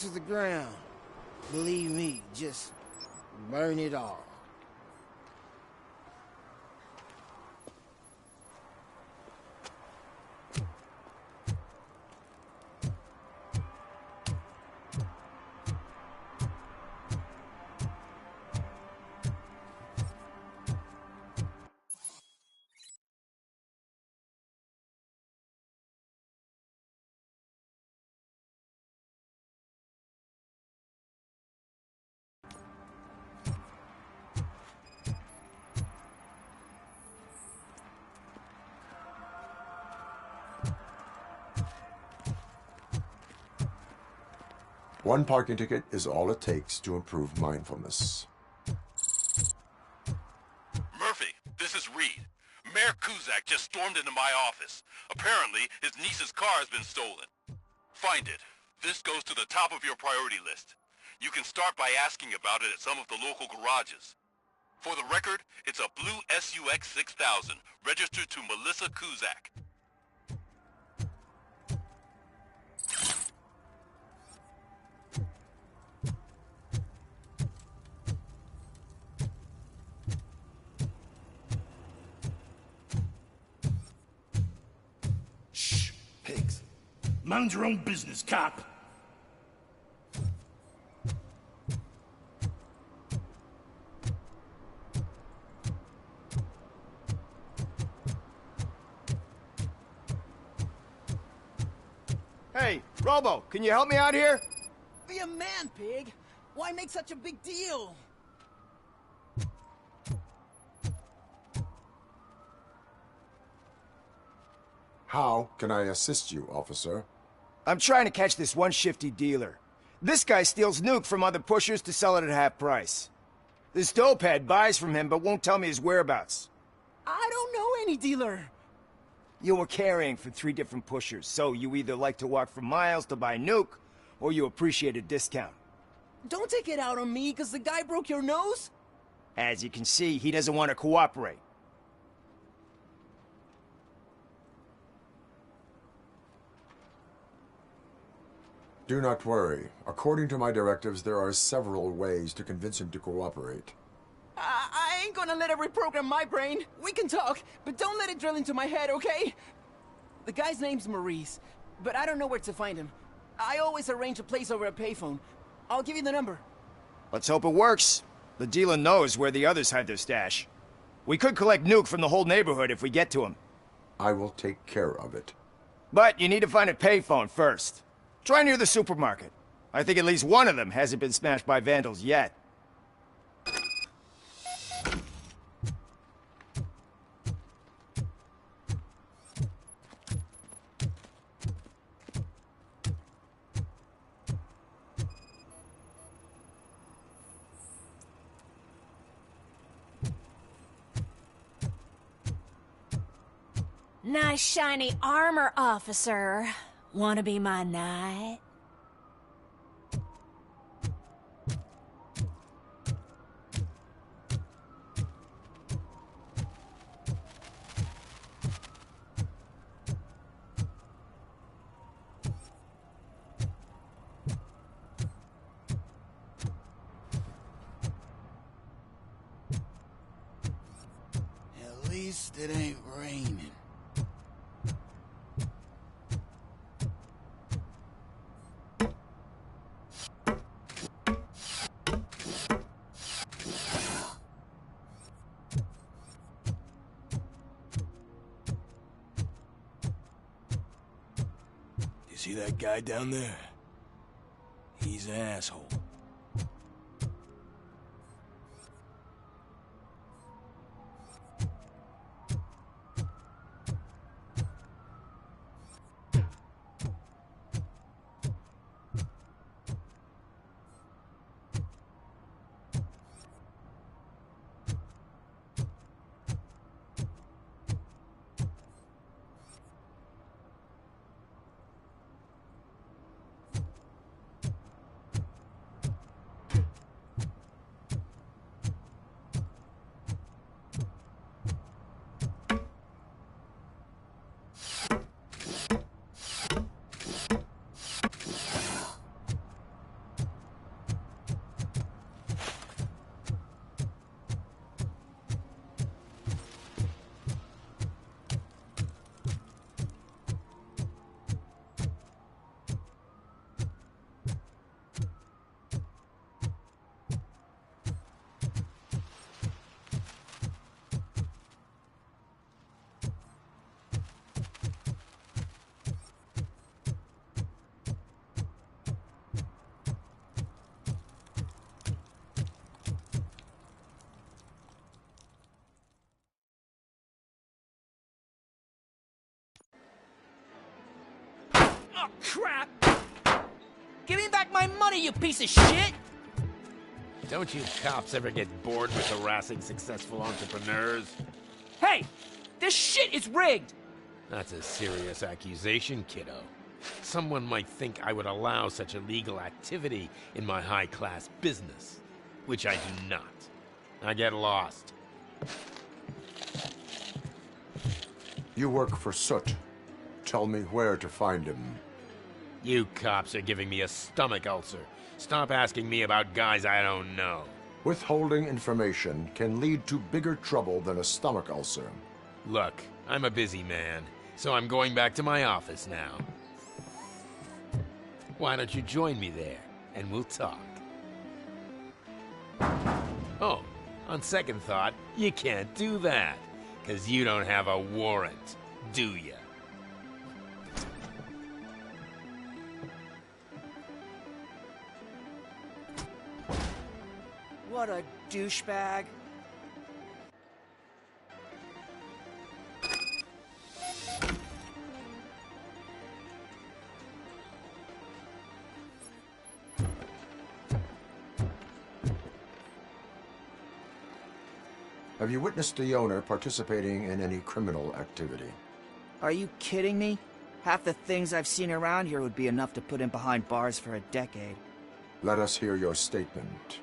to the ground. Believe me, just burn it all. One parking ticket is all it takes to improve mindfulness. Murphy, this is Reed. Mayor Kuzak just stormed into my office. Apparently, his niece's car has been stolen. Find it. This goes to the top of your priority list. You can start by asking about it at some of the local garages. For the record, it's a blue SUX 6000, registered to Melissa Kuzak. Shh, pigs. Mind your own business, cop. Hey, Robo, can you help me out here? Be a man, pig! Why make such a big deal? How can I assist you, officer? I'm trying to catch this one shifty dealer. This guy steals nuke from other pushers to sell it at half price. This dopehead buys from him but won't tell me his whereabouts. I don't know any dealer. You were carrying for 3 different pushers, so you either like to walk for miles to buy nuke, or you appreciate a discount. Don't take it out on me, because the guy broke your nose? As you can see, he doesn't want to cooperate. Do not worry. According to my directives, there are several ways to convince him to cooperate. I ain't gonna let it reprogram my brain. We can talk, but don't let it drill into my head, okay? The guy's name's Maurice, but I don't know where to find him. I always arrange a place over a payphone. I'll give you the number. Let's hope it works. The dealer knows where the others hide their stash. We could collect nuke from the whole neighborhood if we get to him. I will take care of it. But you need to find a payphone first. Try near the supermarket. I think at least one of them hasn't been smashed by vandals yet. Nice shiny armor, officer. Wanna be my knight? At least it ain't raining. See that guy down there? He's an asshole. money, you piece of shit! Don't you cops ever get bored with harassing successful entrepreneurs? Hey! This shit is rigged! That's a serious accusation, kiddo. Someone might think I would allow such illegal activity in my high-class business, which I do not. I get lost. You work for Soot. Tell me where to find him. You cops are giving me a stomach ulcer. Stop asking me about guys I don't know. Withholding information can lead to bigger trouble than a stomach ulcer. Look, I'm a busy man, so I'm going back to my office now. Why don't you join me there, and we'll talk. Oh, on second thought, you can't do that, 'cause you don't have a warrant, do ya? What a douchebag. Have you witnessed the owner participating in any criminal activity? Are you kidding me? Half the things I've seen around here would be enough to put him behind bars for a decade. Let us hear your statement.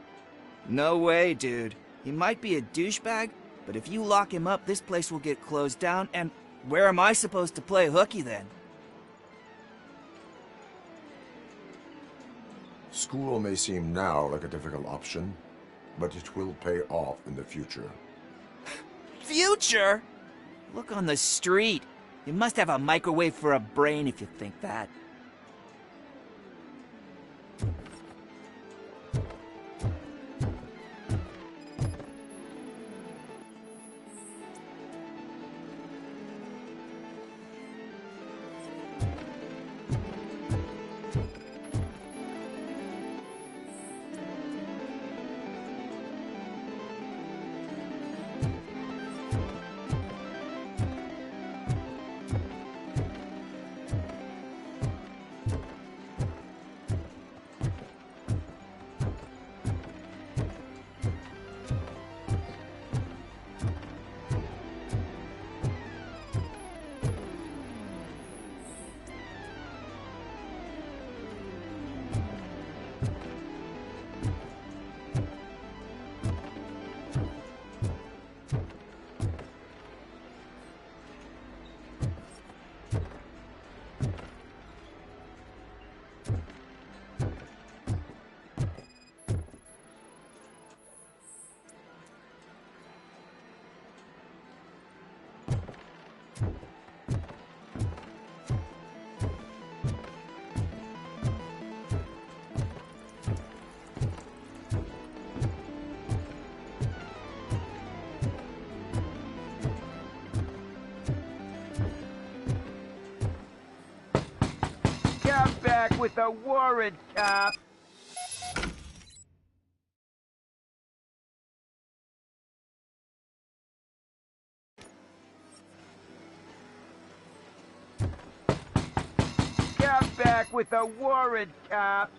No way, dude. He might be a douchebag, but if you lock him up, this place will get closed down, and where am I supposed to play hooky then? School may seem now like a difficult option, but it will pay off in the future. Future? Look on the street. You must have a microwave for a brain if you think that. Back with a warrant, cop. Get back with a warrant, cop.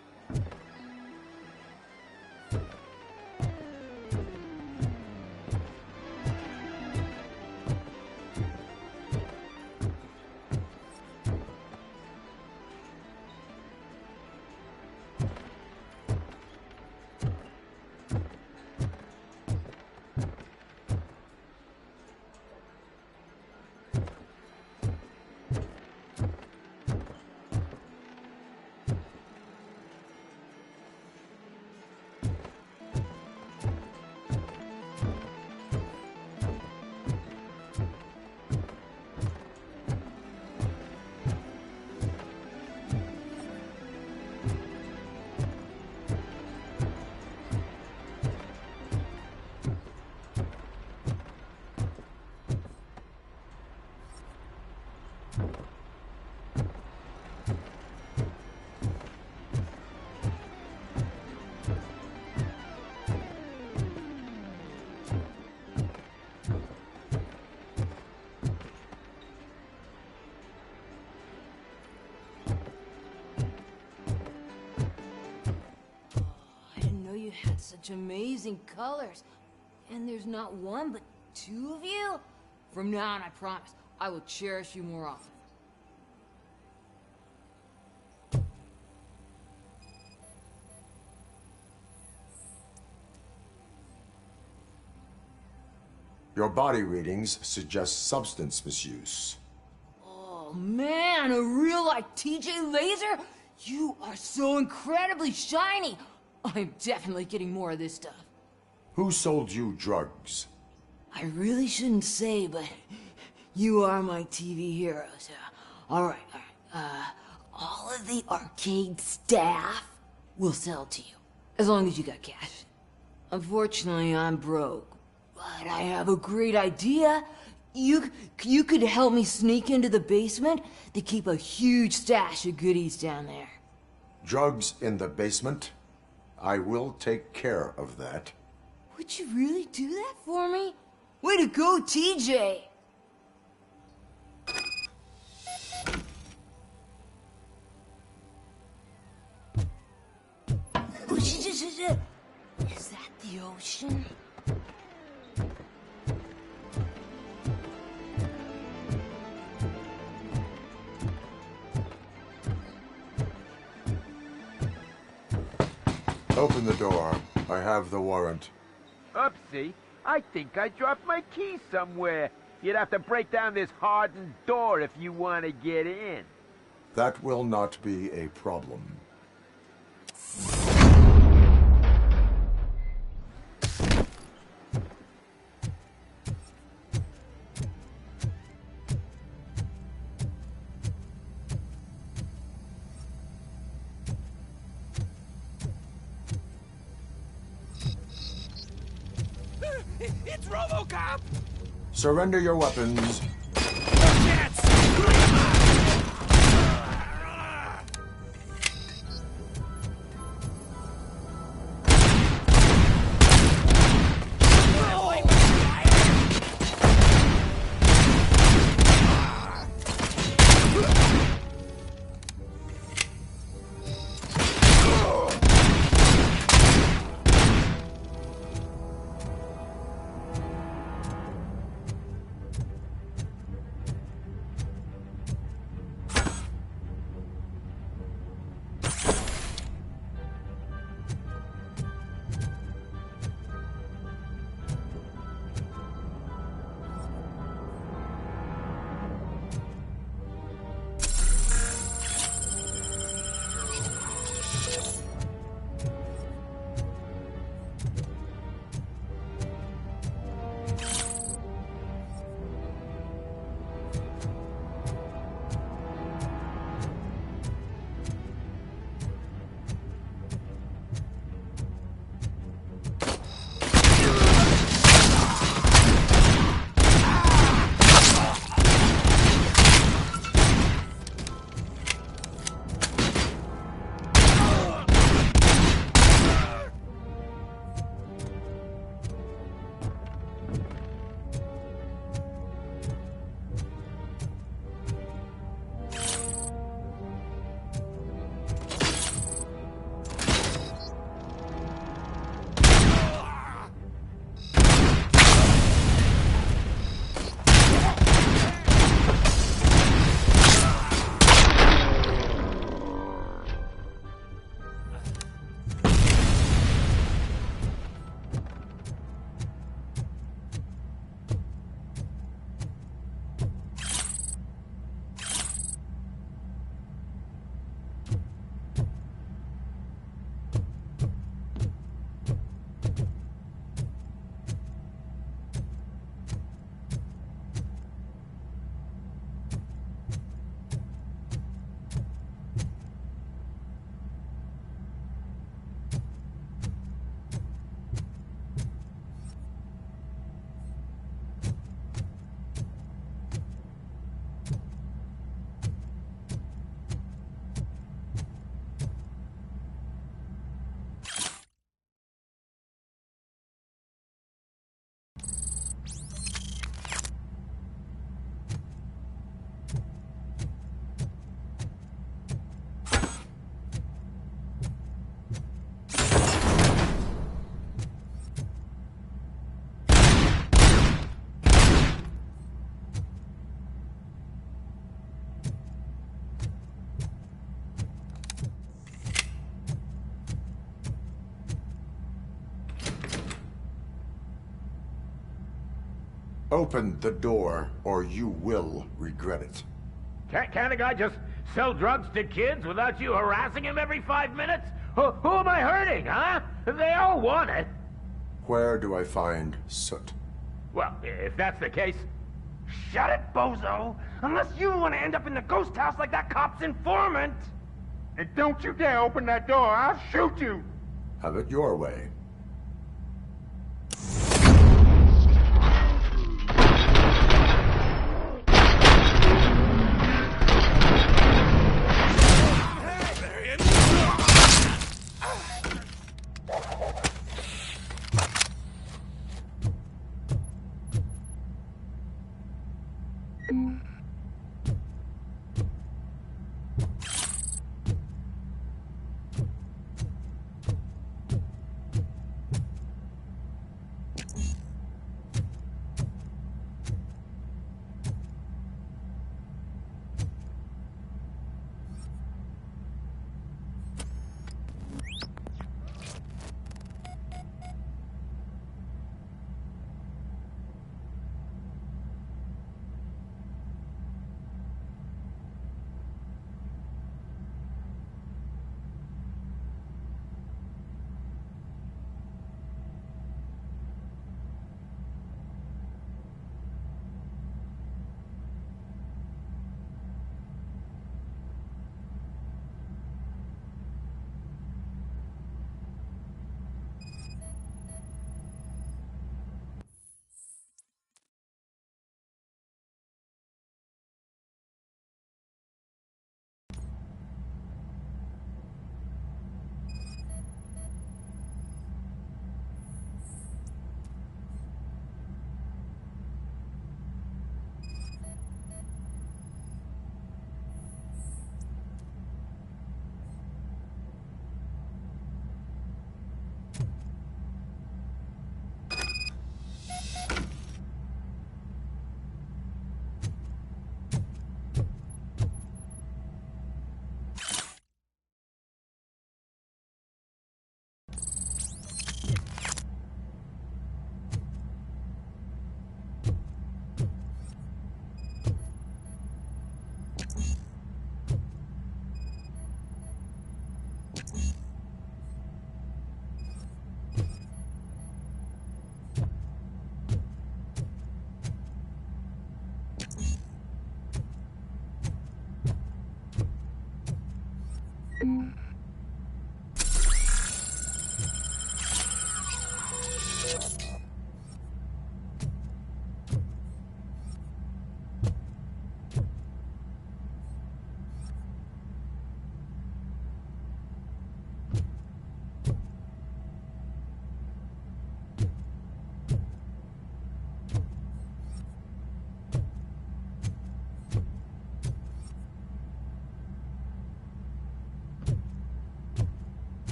had such amazing colors. And there's not one, but two of you? From now on, I promise, I will cherish you more often. Your body readings suggest substance misuse. Oh man, a real-life TJ laser? You are so incredibly shiny! I'm definitely getting more of this stuff. Who sold you drugs? I really shouldn't say, but you are my TV heroes. Alright. All of the arcade staff will sell to you, as long as you got cash. Unfortunately, I'm broke, but I have a great idea. You could help me sneak into the basement to keep a huge stash of goodies down there. Drugs in the basement? I will take care of that. Would you really do that for me? Way to go, TJ! Is that the ocean? Open the door. I have the warrant. Oopsie. I think I dropped my key somewhere. You'd have to break down this hardened door if you want to get in. That will not be a problem. It's Robocop! Surrender your weapons. Open the door, or you will regret it. Can't a guy just sell drugs to kids without you harassing him every 5 minutes? Who am I hurting, huh? They all want it. Where do I find Soot? Well, if that's the case, shut it, bozo! Unless you want to end up in the ghost house like that cop's informant! And don't you dare open that door, I'll shoot you! Have it your way.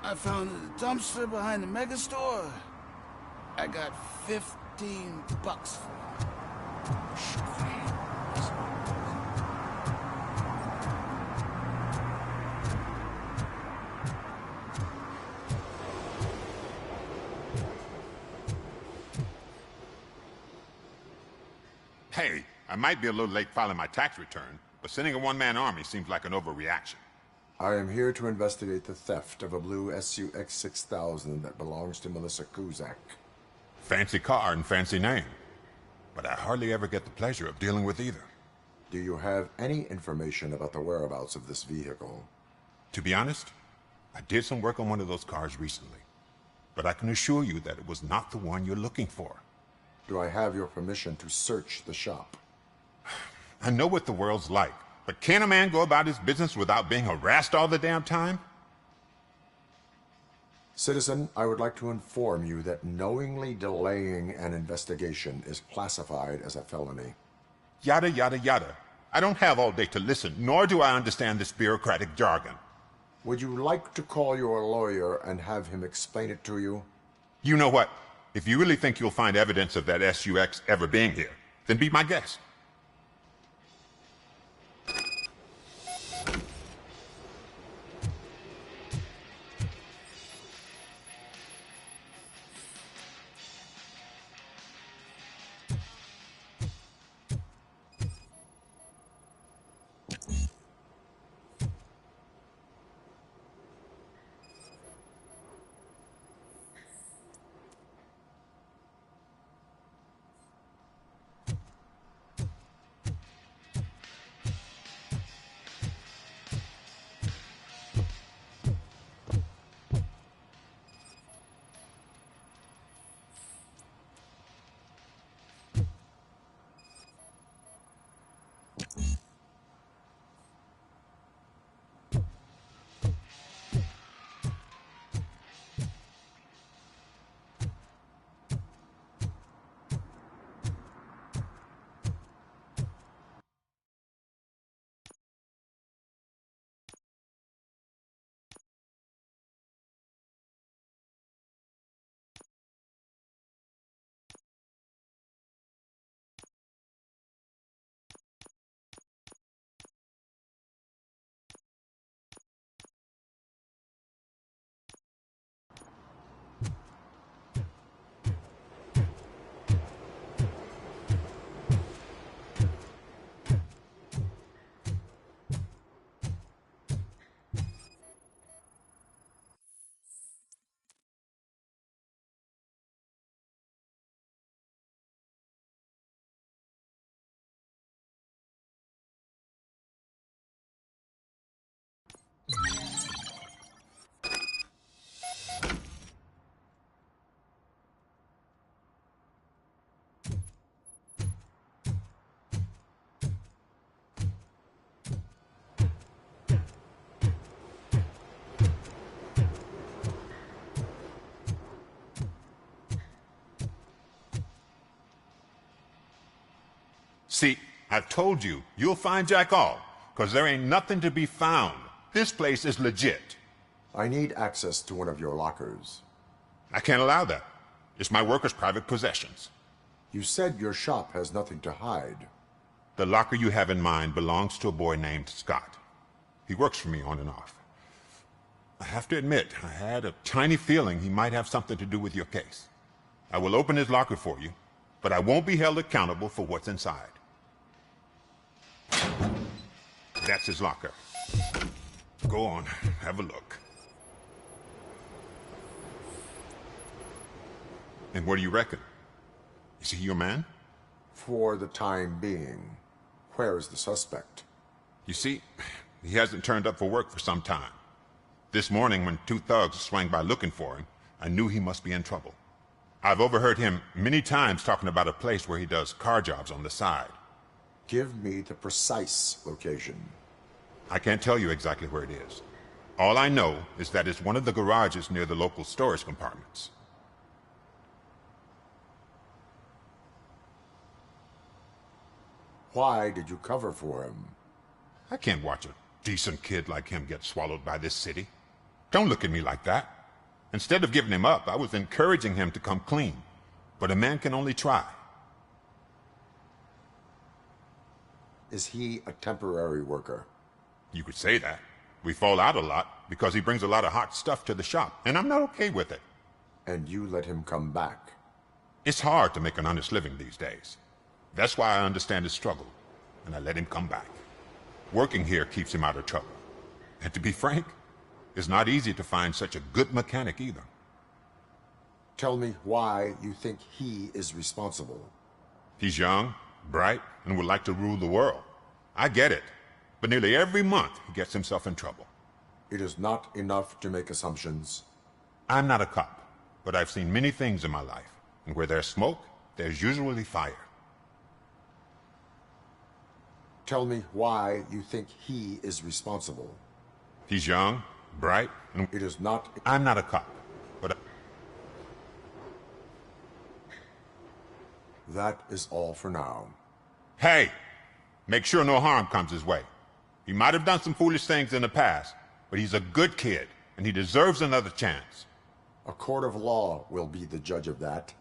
I found a dumpster behind the mega store. I got $15 for it. Hey, I might be a little late filing my tax return, but sending a one-man army seems like an overreaction. I am here to investigate the theft of a blue SUX 6000 that belongs to Melissa Kuzak. Fancy car and fancy name, but I hardly ever get the pleasure of dealing with either. Do you have any information about the whereabouts of this vehicle? To be honest, I did some work on one of those cars recently, but I can assure you that it was not the one you're looking for. Do I have your permission to search the shop? I know what the world's like, but can a man go about his business without being harassed all the damn time? Citizen, I would like to inform you that knowingly delaying an investigation is classified as a felony. Yada, yada, yada. I don't have all day to listen, nor do I understand this bureaucratic jargon. Would you like to call your lawyer and have him explain it to you? You know what? If you really think you'll find evidence of that SUX ever being here, then be my guest. See, I've told you, you'll find Jack All, because there ain't nothing to be found. This place is legit. I need access to one of your lockers. I can't allow that. It's my workers' private possessions. You said your shop has nothing to hide. The locker you have in mind belongs to a boy named Scott. He works for me on and off. I have to admit, I had a tiny feeling he might have something to do with your case. I will open his locker for you, but I won't be held accountable for what's inside. That's his locker. Go on, have a look. And what do you reckon? Is he your man? For the time being. Where is the suspect? You see, he hasn't turned up for work for some time. This morning, when two thugs swang by looking for him, I knew he must be in trouble. I've overheard him many times talking about a place where he does car jobs on the side. Give me the precise location. I can't tell you exactly where it is. All I know is that it's one of the garages near the local storage compartments. Why did you cover for him? I can't watch a decent kid like him get swallowed by this city. Don't look at me like that. Instead of giving him up, I was encouraging him to come clean. But a man can only try. Is he a temporary worker? You could say that. We fall out a lot because he brings a lot of hot stuff to the shop, and I'm not okay with it. And you let him come back? It's hard to make an honest living these days. That's why I understand his struggle, and I let him come back. Working here keeps him out of trouble. And to be frank, it's not easy to find such a good mechanic either. Tell me why you think he is responsible. He's young, bright, and would like to rule the world. I get it. But nearly every month, he gets himself in trouble. It is not enough to make assumptions. I'm not a cop, but I've seen many things in my life. And where there's smoke, there's usually fire. Tell me why you think he is responsible. He's young, bright, and it is not... I'm not a cop, but... That is all for now. Hey! Make sure no harm comes his way. He might have done some foolish things in the past, but he's a good kid, and he deserves another chance. A court of law will be the judge of that.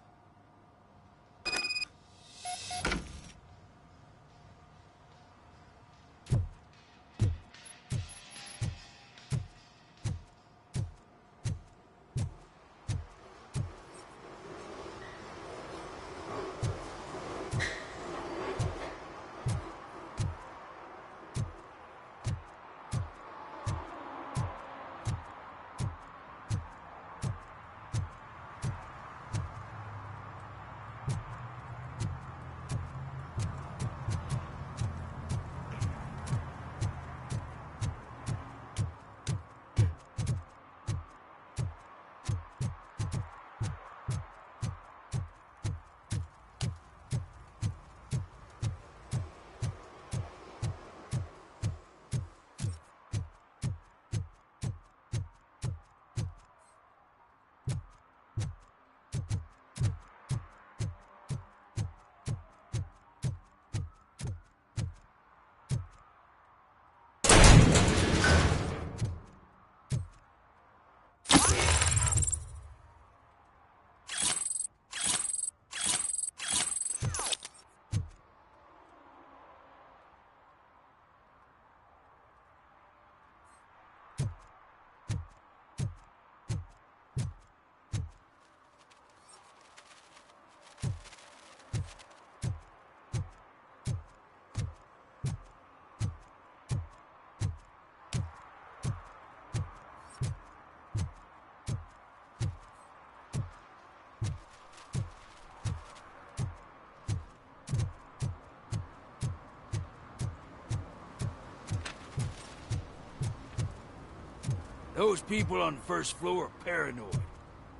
Those people on the first floor are paranoid.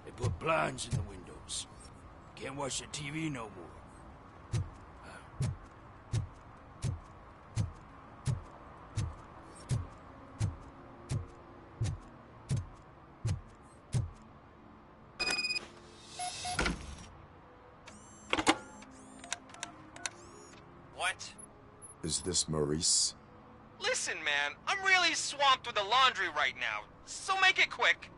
They put blinds in the windows. Can't watch the TV no more. What? Is this Maurice? Listen, man, I'm really swamped with the laundry right now, so make it quick.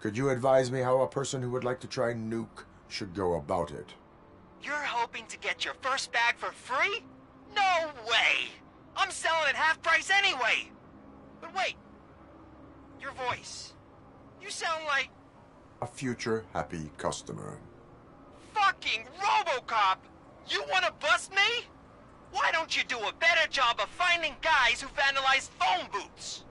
Could you advise me how a person who would like to try Nuke should go about it? You're hoping to get your first bag for free? No way! I'm selling at half price anyway! But wait, your voice. You sound like... A future happy customer. Fucking Robocop! You wanna bust me? Why don't you do a better job of finding guys who vandalize phone booths?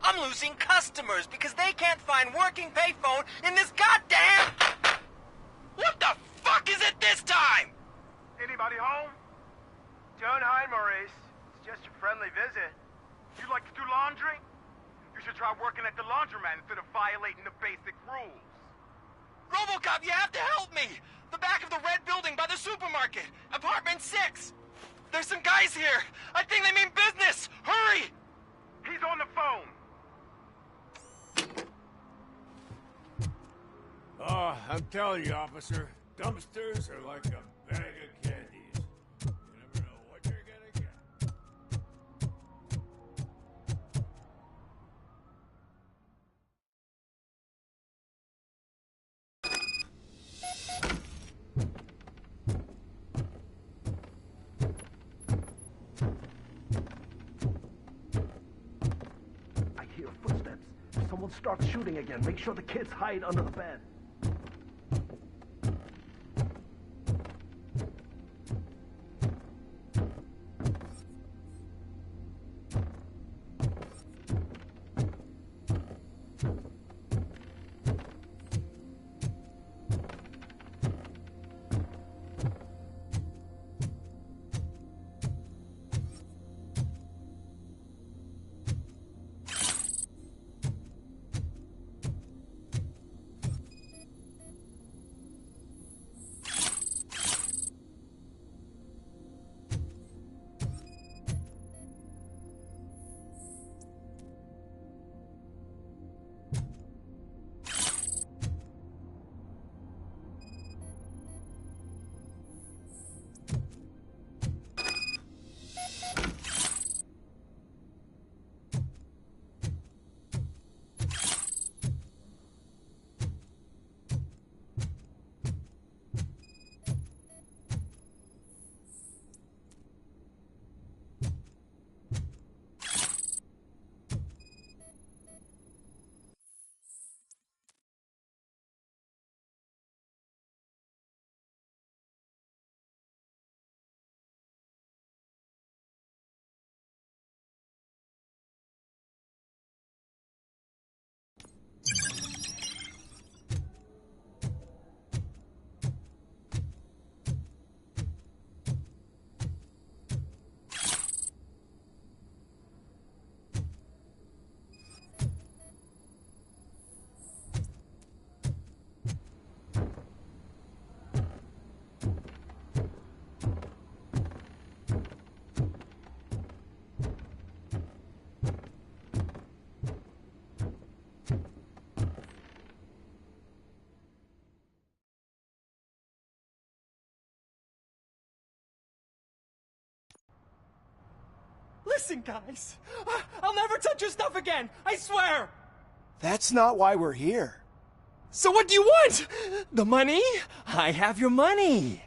I'm losing customers because they can't find working payphone in this goddamn... What the fuck is it this time? Anybody home? Don't hide, Maurice. It's just a friendly visit. You like to do laundry? You should try working at the laundromat instead of violating the basic rules. Robocop, you have to help me! The back of the red building by the supermarket. Apartment 6. There's some guys here. I think they mean business. Hurry! He's on the phone. Oh, I'm telling you, officer, dumpsters are like a bag of candies. You never know what you're gonna get. we'll start shooting again. Make sure the kids hide under the bed. Listen, guys. I'll never touch your stuff again. I swear. That's not why we're here. So what do you want? The money? I have your money.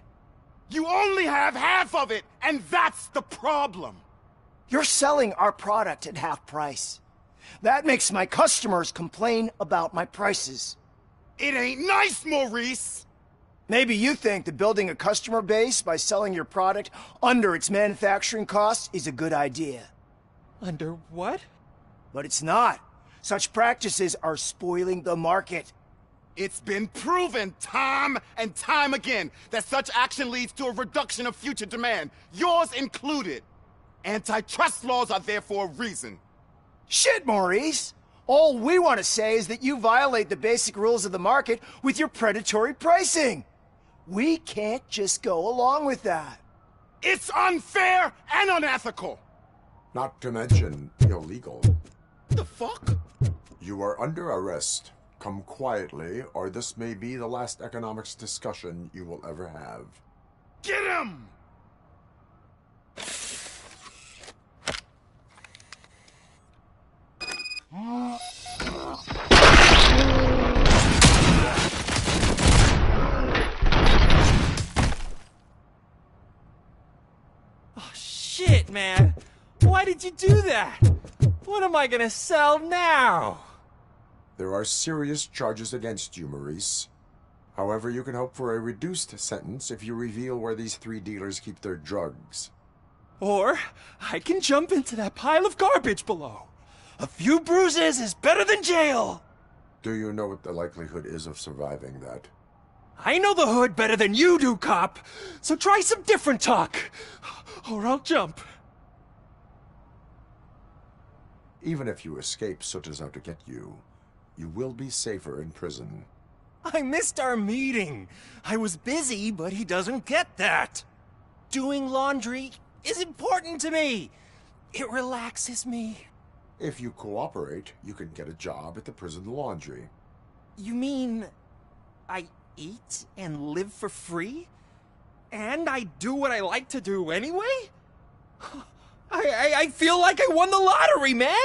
You only have half of it, and that's the problem. You're selling our product at half price. That makes my customers complain about my prices. It ain't nice, Maurice. Maybe you think that building a customer base by selling your product under its manufacturing costs is a good idea. Under what? But it's not. Such practices are spoiling the market. It's been proven time and time again that such action leads to a reduction of future demand, yours included. Antitrust laws are there for a reason. Shit, Maurice! All we want to say is that you violate the basic rules of the market with your predatory pricing. We can't just go along with that. It's unfair and unethical! Not to mention illegal. The fuck? You are under arrest. Come quietly, or this may be the last economics discussion you will ever have. Get him! Oh, shit, man. Why did you do that? What am I gonna sell now? There are serious charges against you, Maurice. However, you can hope for a reduced sentence if you reveal where these 3 dealers keep their drugs. Or I can jump into that pile of garbage below. A few bruises is better than jail. Do you know what the likelihood is of surviving that? I know the hood better than you do, cop. So try some different talk, or I'll jump. Even if you escape Soot is out to get you, you will be safer in prison. I missed our meeting. I was busy, but he doesn't get that. Doing laundry is important to me. It relaxes me. If you cooperate, you can get a job at the prison laundry. You mean I eat and live for free? And I do what I like to do anyway? I feel like I won the lottery, man!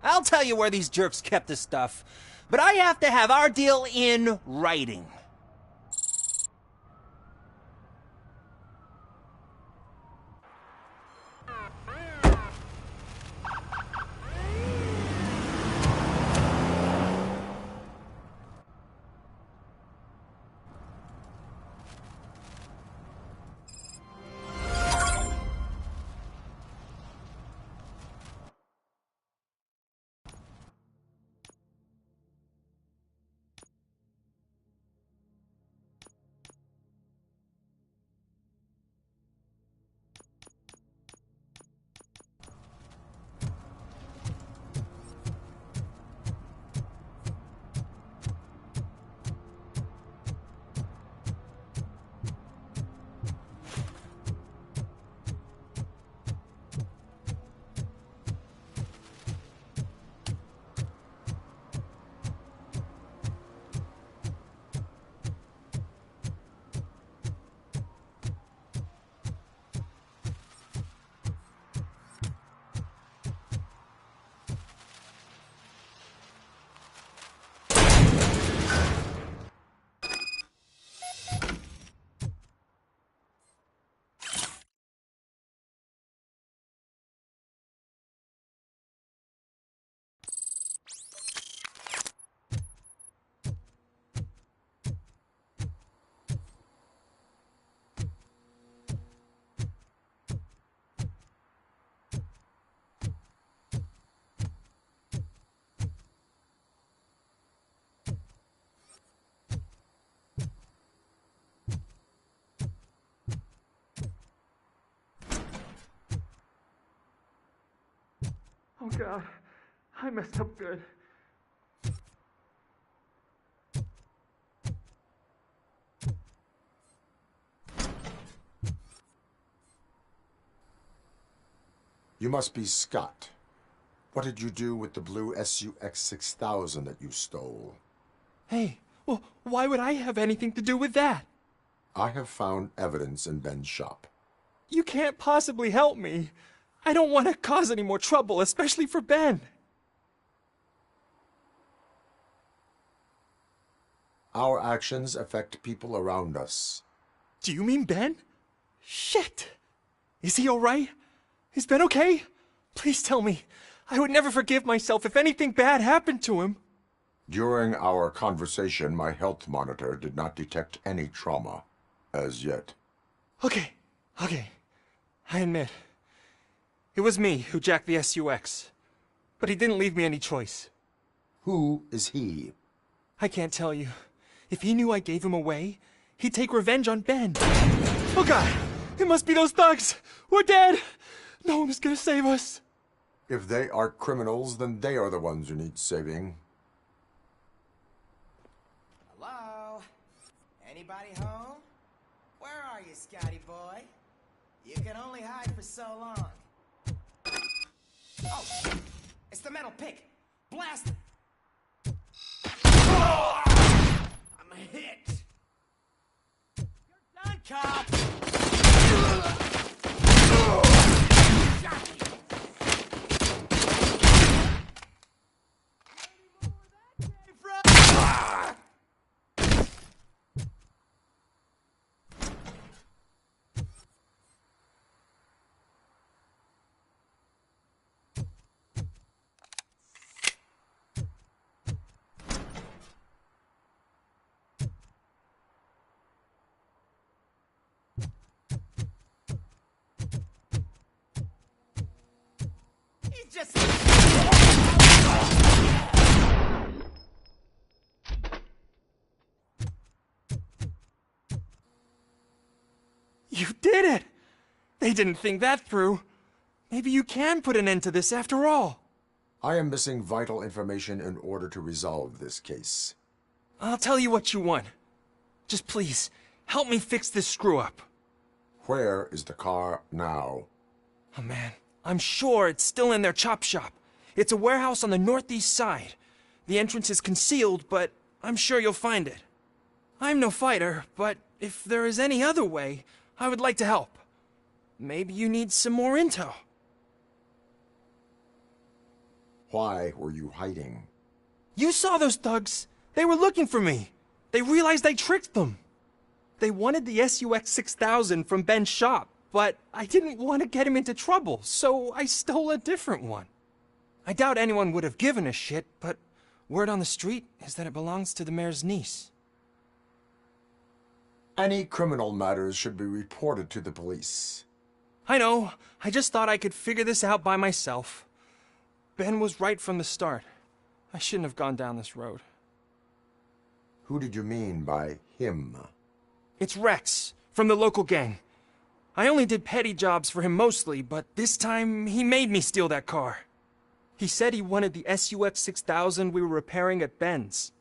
I'll tell you where these jerks kept the stuff, but I have to have our deal in writing. Oh God, I messed up good. You must be Scott. What did you do with the blue SUX 6000 that you stole? Hey, well, why would I have anything to do with that? I have found evidence in Ben's shop. You can't possibly help me. I don't want to cause any more trouble, especially for Ben. Our actions affect people around us. Do you mean Ben? Shit! Is he alright? Is Ben okay? Please tell me. I would never forgive myself if anything bad happened to him. During our conversation, my health monitor did not detect any trauma, as yet. Okay. I admit. It was me who jacked the SUX. But he didn't leave me any choice. Who is he? I can't tell you. If he knew I gave him away, he'd take revenge on Ben. Oh God! It must be those thugs! We're dead! No one is gonna save us. If they are criminals, then they are the ones who need saving. Hello? Anybody home? Where are you, Scotty boy? You can only hide for so long. Oh, shit. It's the metal pick. Blast it. I'm a hit. You're done, cop. Just... You did it! They didn't think that through. Maybe you can put an end to this after all. I am missing vital information in order to resolve this case. I'll tell you what you want. Just please, help me fix this screw-up. Where is the car now? Oh man, I'm sure it's still in their chop shop. It's a warehouse on the northeast side. The entrance is concealed, but I'm sure you'll find it. I'm no fighter, but if there is any other way, I would like to help. Maybe you need some more intel. Why were you hiding? You saw those thugs. They were looking for me. They realized I tricked them. They wanted the SUX 6000 from Ben's shop, but I didn't want to get him into trouble, so I stole a different one. I doubt anyone would have given a shit, but word on the street is that it belongs to the mayor's niece. Any criminal matters should be reported to the police. I know. I just thought I could figure this out by myself. Ben was right from the start. I shouldn't have gone down this road. Who did you mean by him? It's Rex, from the local gang. I only did petty jobs for him mostly, but this time he made me steal that car. He said he wanted the SUX 6000 we were repairing at Ben's.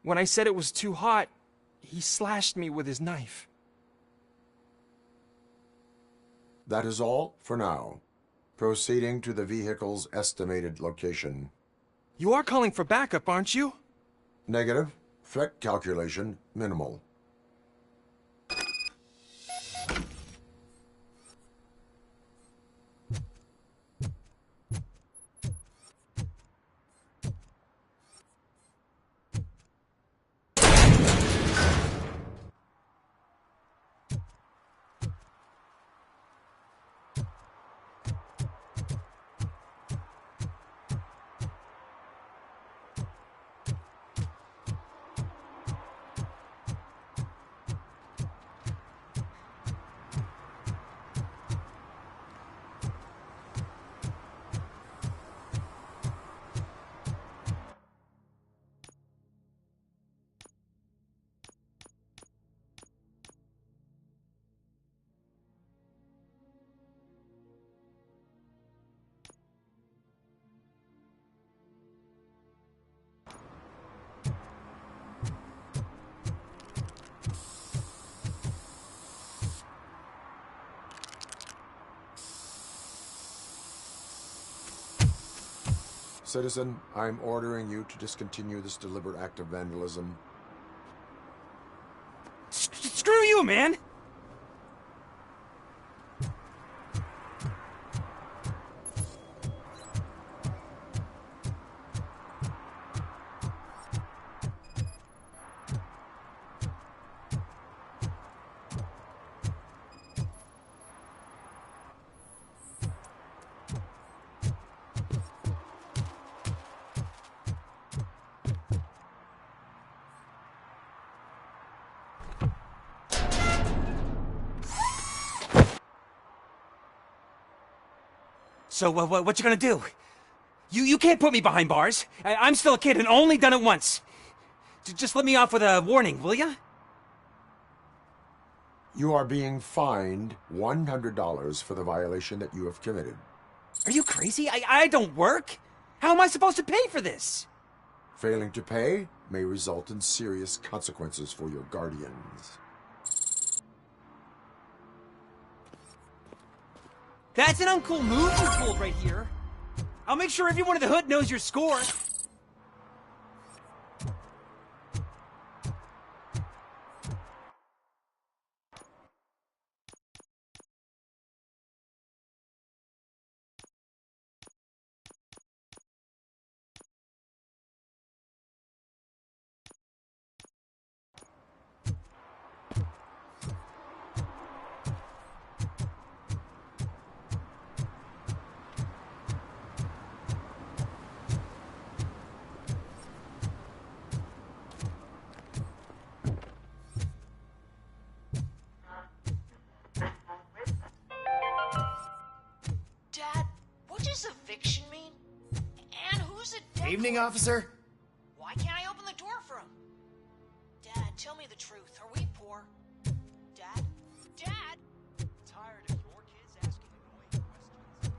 When I said it was too hot, he slashed me with his knife. That is all for now. Proceeding to the vehicle's estimated location. You are calling for backup, aren't you? Negative. Threat calculation minimal. Citizen, I'm ordering you to discontinue this deliberate act of vandalism. Screw you, man! So, what you gonna do? You can't put me behind bars. I'm still a kid and only done it once. Just let me off with a warning, will ya? You are being fined $100 for the violation that you have committed. Are you crazy? I don't work. How am I supposed to pay for this? Failing to pay may result in serious consequences for your guardians. That's an uncool move you pulled right here. I'll make sure everyone in the hood knows your score. eviction mean? And who's a debt Evening, collector? officer. Why can't I open the door for him? Dad, tell me the truth. Are we poor? Dad? Dad? Tired of your kids asking annoying questions.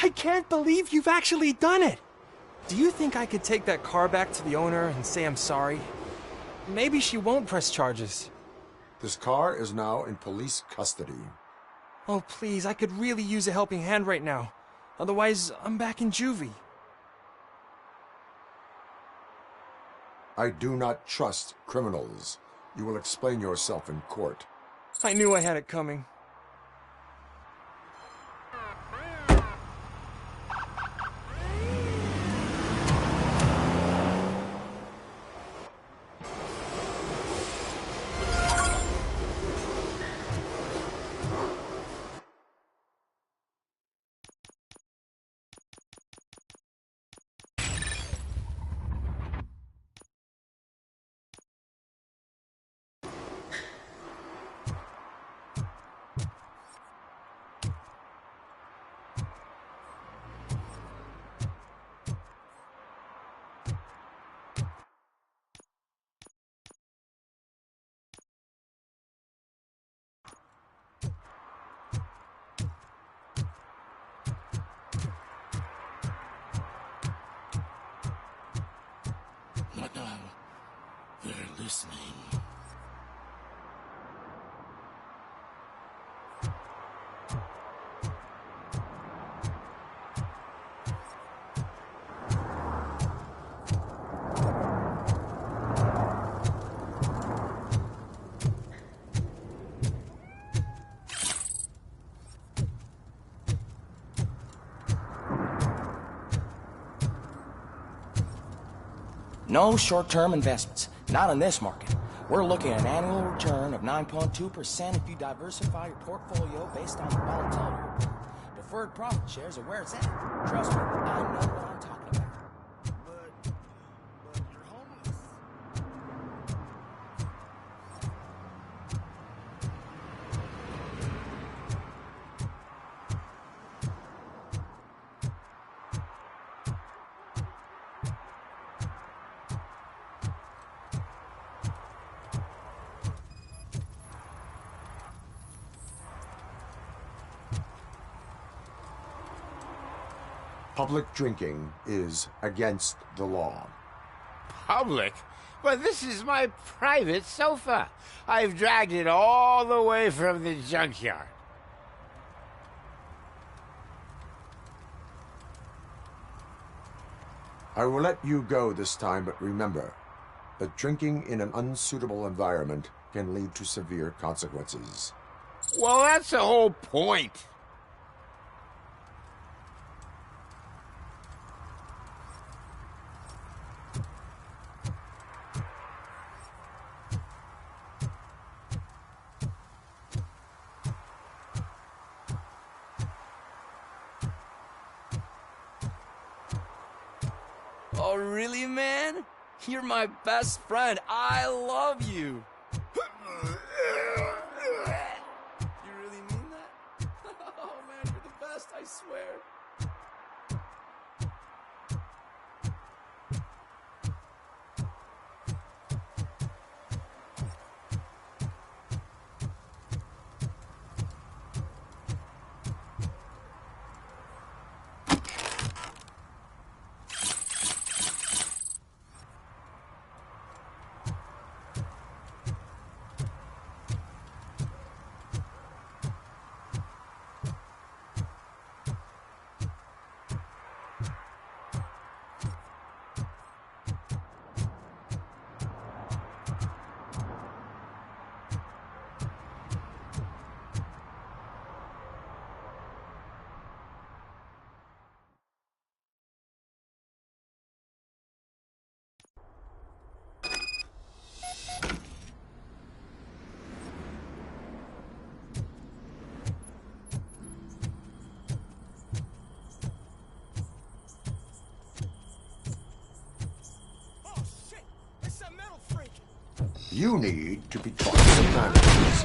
I can't believe you've actually done it! Do you think I could take that car back to the owner and say I'm sorry? Maybe she won't press charges. This car is now in police custody. Oh, please, I could really use a helping hand right now. Otherwise, I'm back in juvie. I do not trust criminals. You will explain yourself in court. I knew I had it coming. Madame, they're listening. No short-term investments. Not in this market. We're looking at an annual return of 9.2% if you diversify your portfolio based on the volatility report. Deferred profit shares are where it's at. Trust me, I know what I'm talking about. But you're homeless. Public drinking is against the law. Public? But this is my private sofa. I've dragged it all the way from the junkyard. I will let you go this time, but remember that drinking in an unsuitable environment can lead to severe consequences. Well, that's the whole point. Oh, really, man? You're my best friend. I love you. You really mean that? Oh, man, you're the best, I swear. You need to be taught some manners.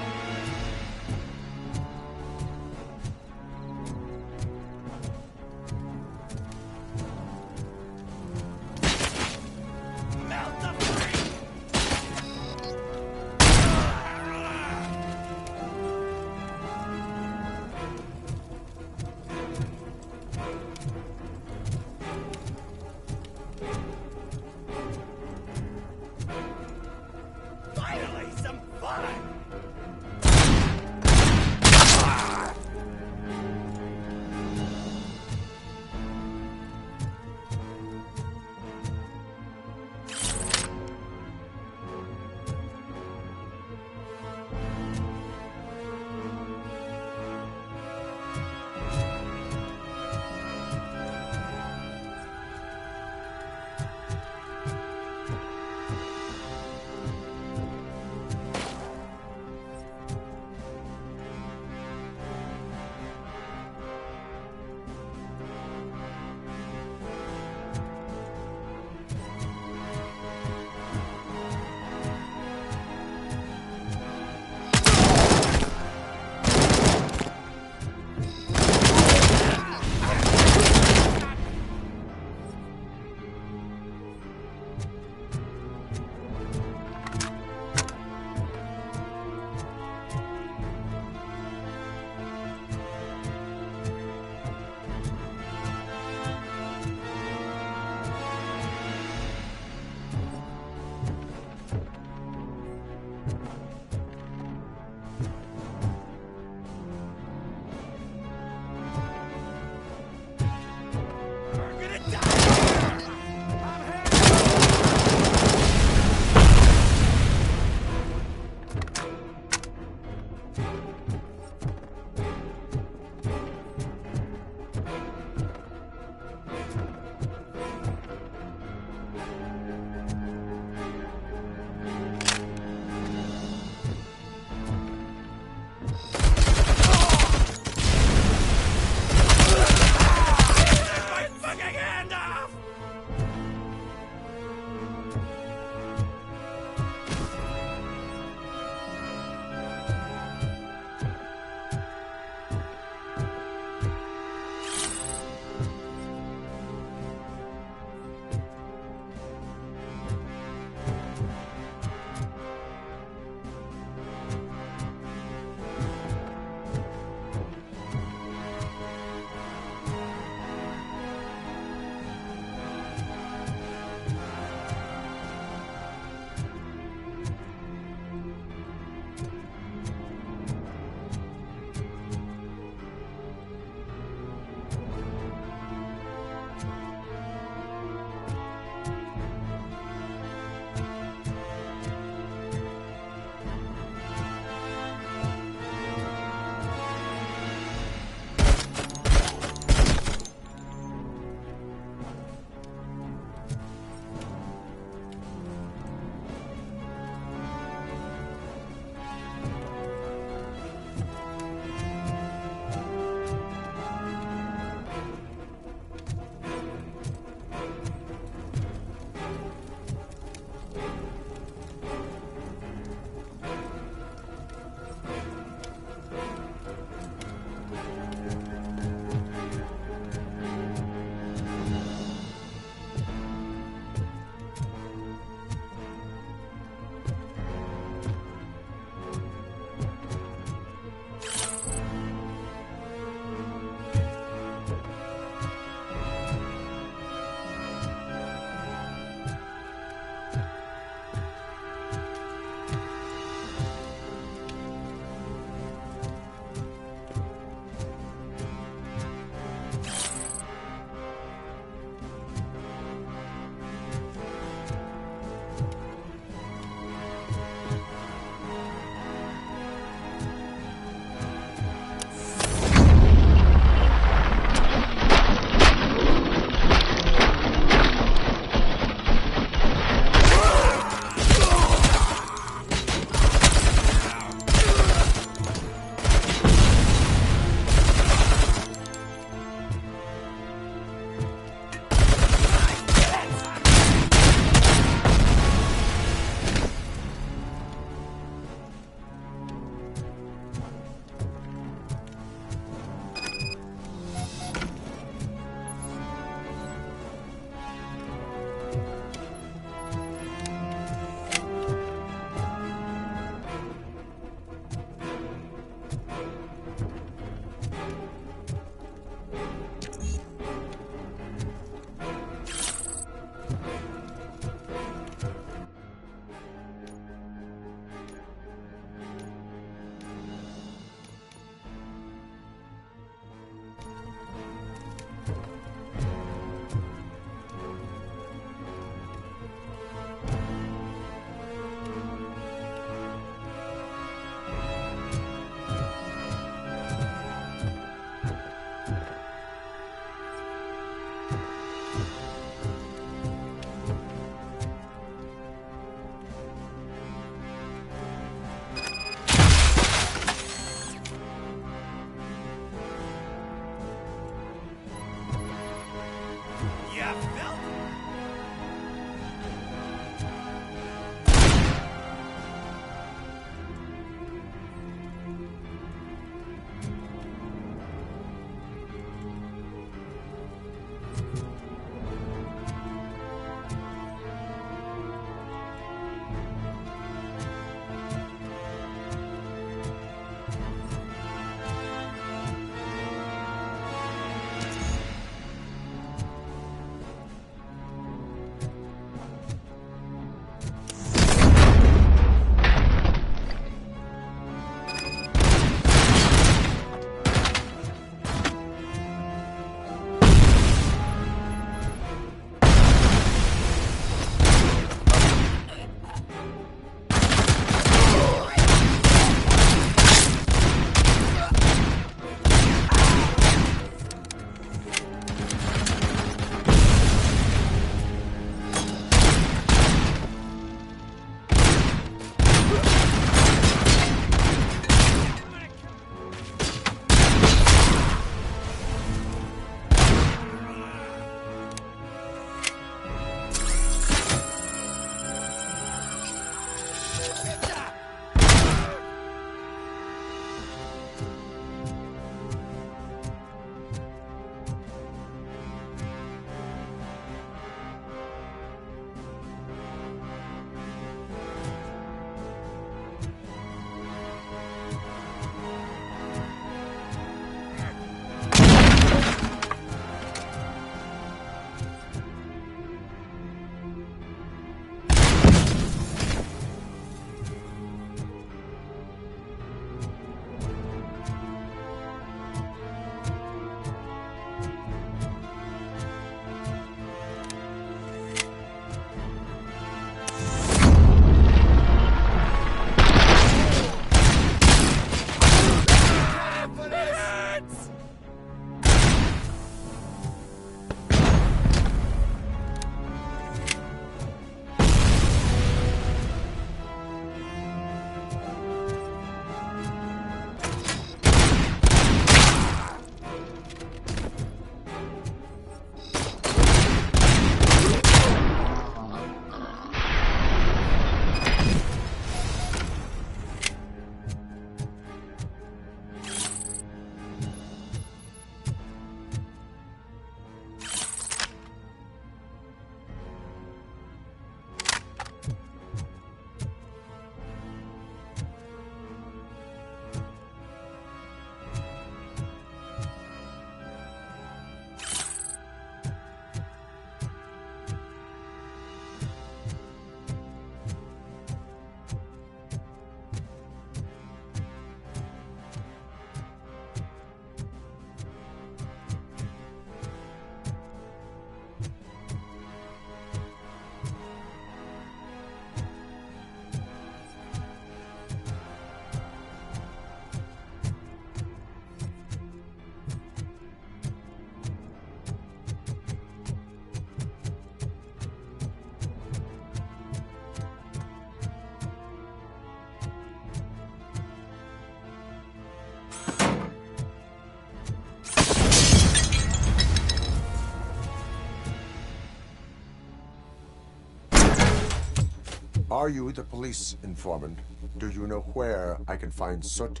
Are you the police informant? Do you know where I can find Soot?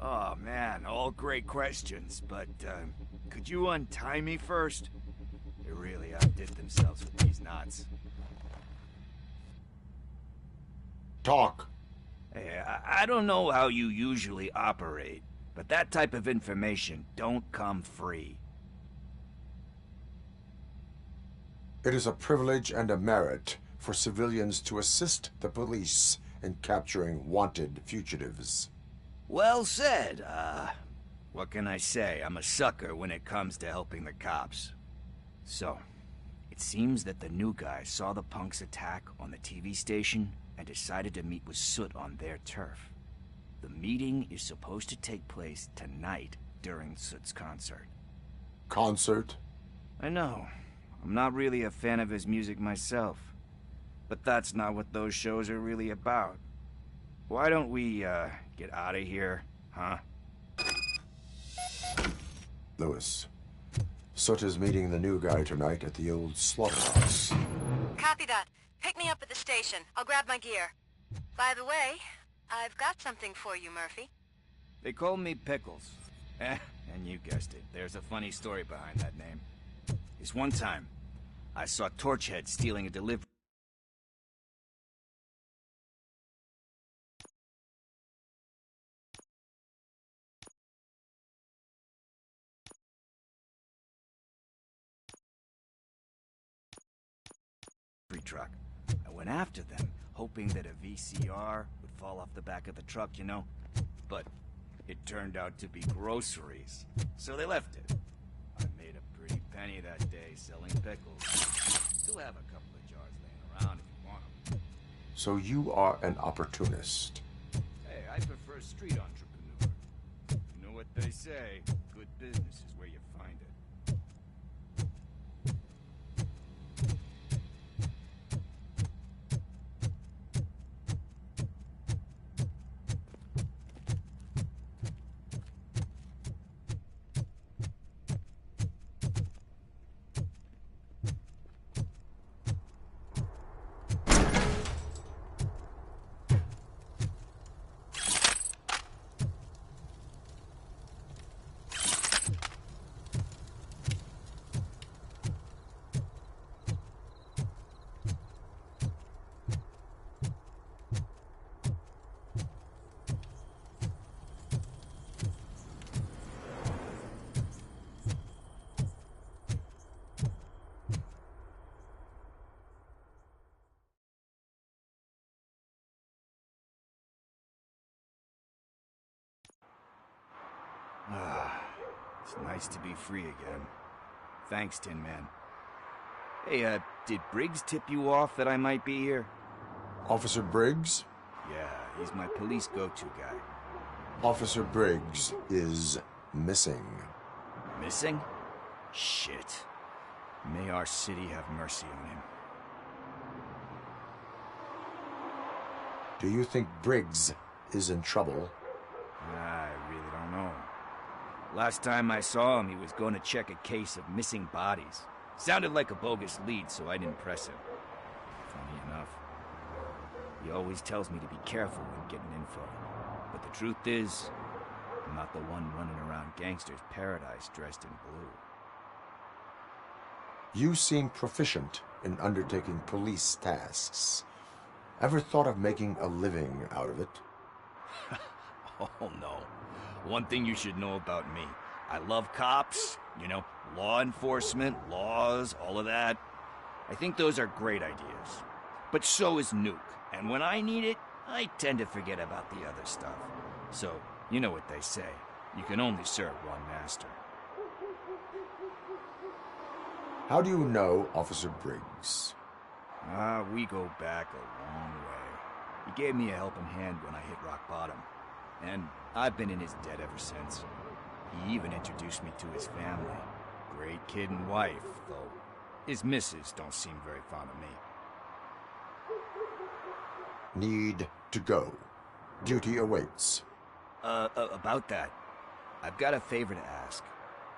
Oh man, all great questions, but could you untie me first? They really outdid themselves with these knots. Talk. Hey, I don't know how you usually operate, but that type of information don't come free. It is a privilege and a merit for civilians to assist the police in capturing wanted fugitives. Well said. What can I say? I'm a sucker when it comes to helping the cops. So, it seems that the new guy saw the punks' attack on the TV station and decided to meet with Soot on their turf. The meeting is supposed to take place tonight during Soot's concert. Concert? I know. I'm not really a fan of his music myself. But that's not what those shows are really about. Why don't we, get out of here, huh? Lewis, Soot is meeting the new guy tonight at the old slaughterhouse. Copy that. Pick me up at the station. I'll grab my gear. By the way, I've got something for you, Murphy. They call me Pickles. And you guessed it. There's a funny story behind that name. This one time, I saw Torchhead stealing a delivery. Truck. I went after them, hoping that a VCR would fall off the back of the truck, you know? But it turned out to be groceries, so they left it. I made a pretty penny that day selling pickles. Still have a couple of jars laying around if you want them. So you are an opportunist. Hey, I prefer street entrepreneur. You know what they say, good business is where you find it. It's nice to be free again. Thanks, Tin Man. Hey, did Briggs tip you off that I might be here? Officer Briggs? Yeah, he's my police go-to guy. Officer Briggs is missing. Missing? Shit. May our city have mercy on him. Do you think Briggs is in trouble? I really don't know. Last time I saw him, he was going to check a case of missing bodies. Sounded like a bogus lead, so I didn't press him. Funny enough. He always tells me to be careful when getting info. But the truth is, I'm not the one running around gangsters' paradise dressed in blue. You seem proficient in undertaking police tasks. Ever thought of making a living out of it? Oh no. One thing you should know about me. I love cops, you know, law enforcement, laws, all of that. I think those are great ideas. But so is Nuke. And when I need it, I tend to forget about the other stuff. So, you know what they say. You can only serve one master. How do you know Officer Briggs? We go back a long way. He gave me a helping hand when I hit rock bottom. And I've been in his debt ever since. He even introduced me to his family. Great kid and wife, though his missus don't seem very fond of me. Need to go. Duty awaits. About that, I've got a favor to ask.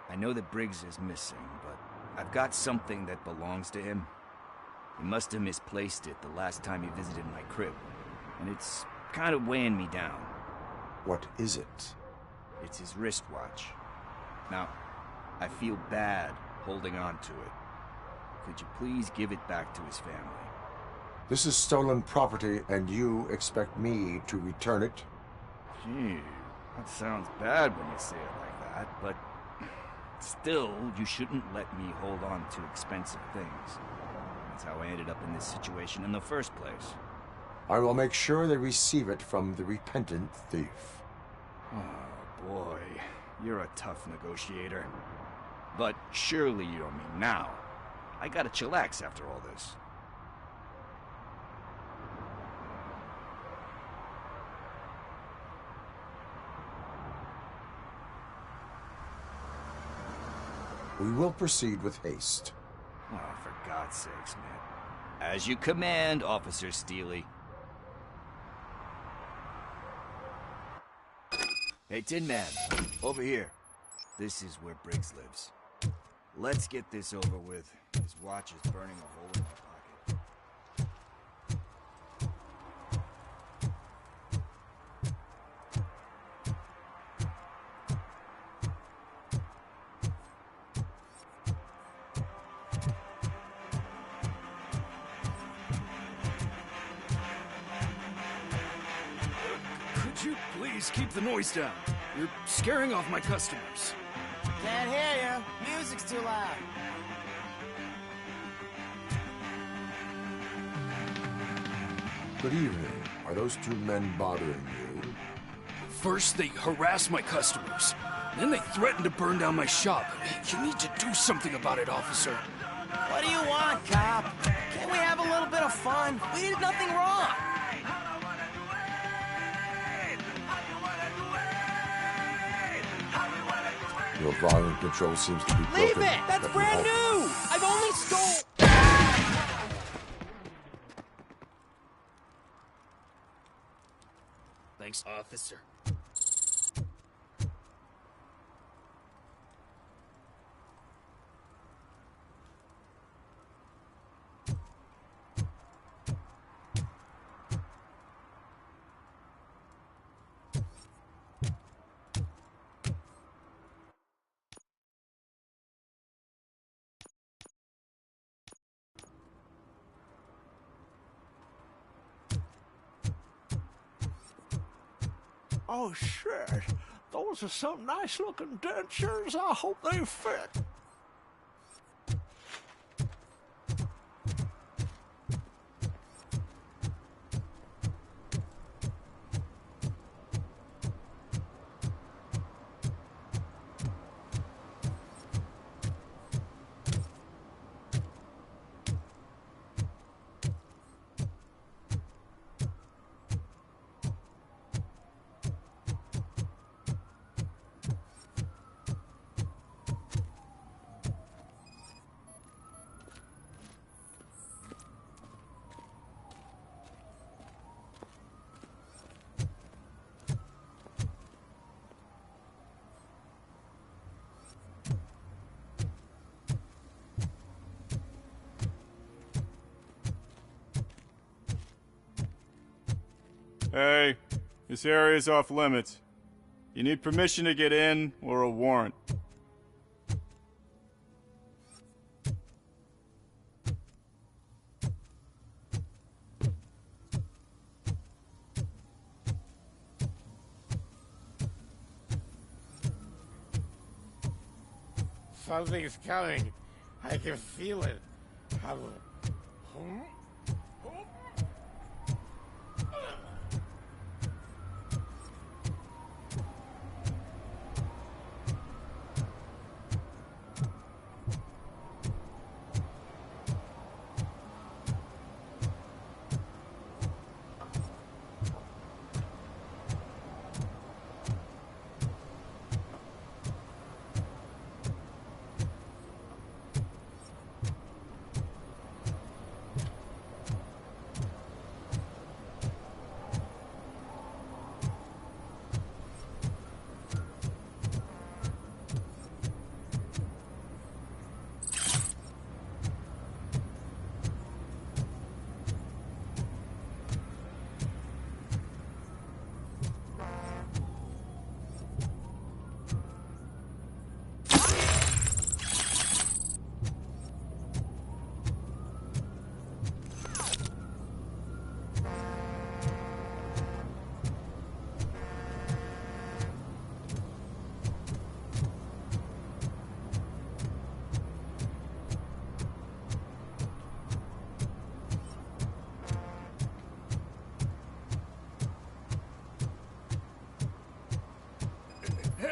I know that Briggs is missing, but I've got something that belongs to him. He must have misplaced it the last time he visited my crib, and it's kind of weighing me down. What is it? It's his wristwatch. Now, I feel bad holding on to it. Could you please give it back to his family? This is stolen property, and you expect me to return it? Gee, that sounds bad when you say it like that, but still, you shouldn't let me hold on to expensive things. That's how I ended up in this situation in the first place. I will make sure they receive it from the repentant thief. Oh, boy. You're a tough negotiator. But surely you don't mean now. I gotta chillax after all this. We will proceed with haste. Oh, for God's sakes, man. As you command, Officer Steely. Hey, Tin Man, over here. This is where Briggs lives. Let's get this over with. His watch is burning a hole in my pocket. Could you please keep the noise down? You're scaring off my customers. Can't hear you. Music's too loud. Good evening. Are those two men bothering you? First, they harass my customers. Then they threaten to burn down my shop. You need to do something about it, officer. What do you want, cop? Can't we have a little bit of fun? We did nothing wrong. Your volume control seems to be broken. Leave it! That's brand new! I've only stole... Thanks, officer. Oh, shit. Those are some nice-looking dentures. I hope they fit. Hey, this area's off limits. You need permission to get in or a warrant. Something's coming. I can feel it.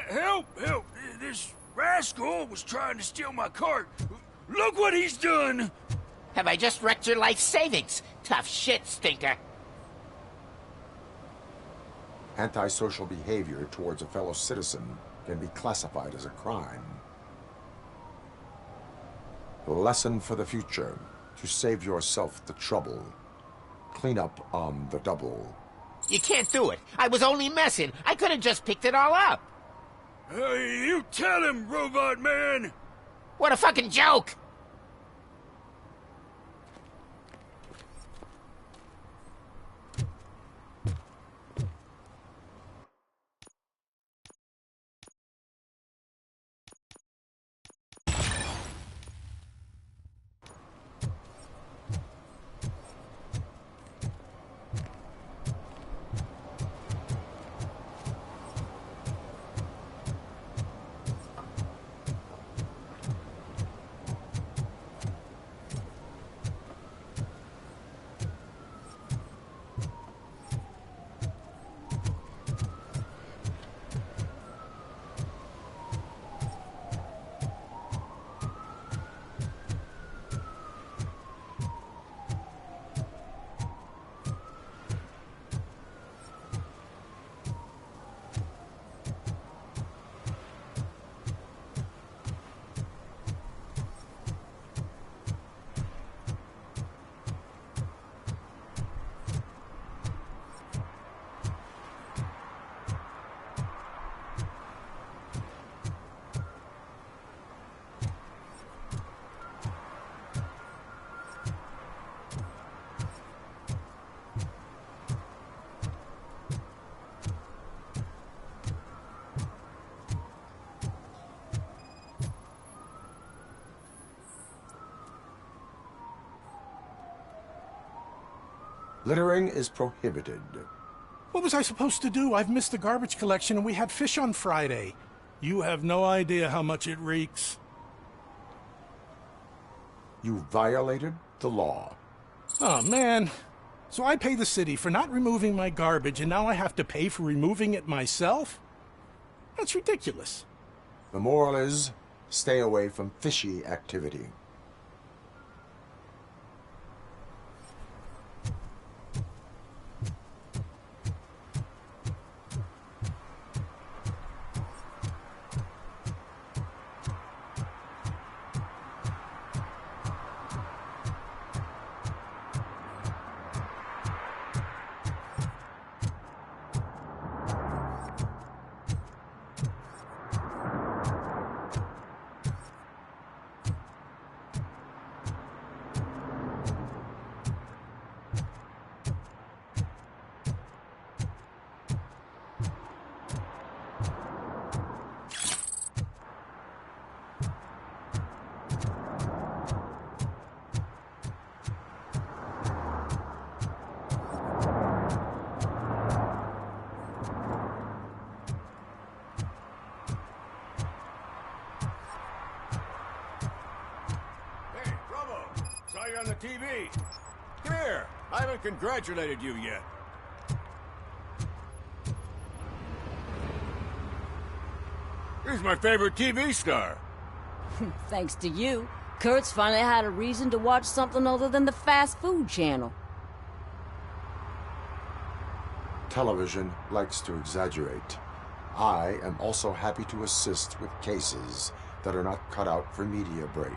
Help! Help! This rascal was trying to steal my cart. Look what he's done! Have I just wrecked your life savings? Tough shit, stinker. Antisocial behavior towards a fellow citizen can be classified as a crime. Lesson for the future: to save yourself the trouble. Clean up on the double. You can't do it. I was only messing. I could have just picked it all up. You tell him, Robot Man! What a fucking joke! Littering is prohibited. What was I supposed to do? I've missed the garbage collection and we had fish on Friday. You have no idea how much it reeks. You violated the law. Oh, man. So I pay the city for not removing my garbage and now I have to pay for removing it myself? That's ridiculous. The moral is, stay away from fishy activity. On the TV. Come here. I haven't congratulated you yet. He's my favorite TV star. Thanks to you, Kurt's finally had a reason to watch something other than the fast food channel. Television likes to exaggerate. I am also happy to assist with cases that are not cut out for media break.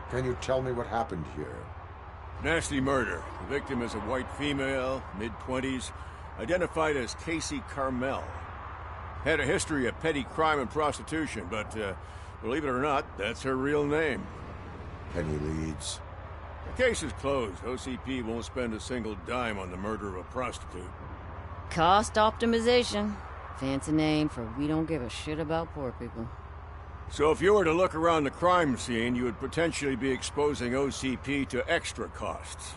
Can you tell me what happened here? Nasty murder. The victim is a white female, mid-20s, identified as Casey Carmel. Had a history of petty crime and prostitution, but believe it or not, that's her real name. Any leads? The case is closed. OCP won't spend a single dime on the murder of a prostitute. Cost optimization. Fancy name for we don't give a shit about poor people. So if you were to look around the crime scene, you would potentially be exposing OCP to extra costs.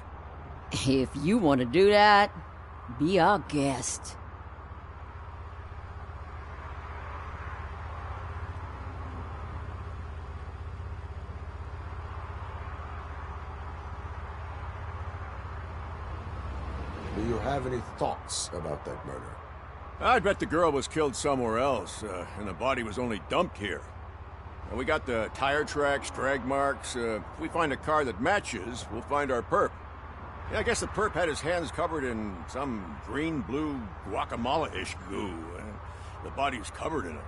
If you want to do that, be our guest. Do you have any thoughts about that murder? I'd bet the girl was killed somewhere else, and the body was only dumped here. And we got the tire tracks, drag marks. If we find a car that matches, we'll find our perp. Yeah, I guess the perp had his hands covered in some green-blue guacamole-ish goo. The body's covered in it.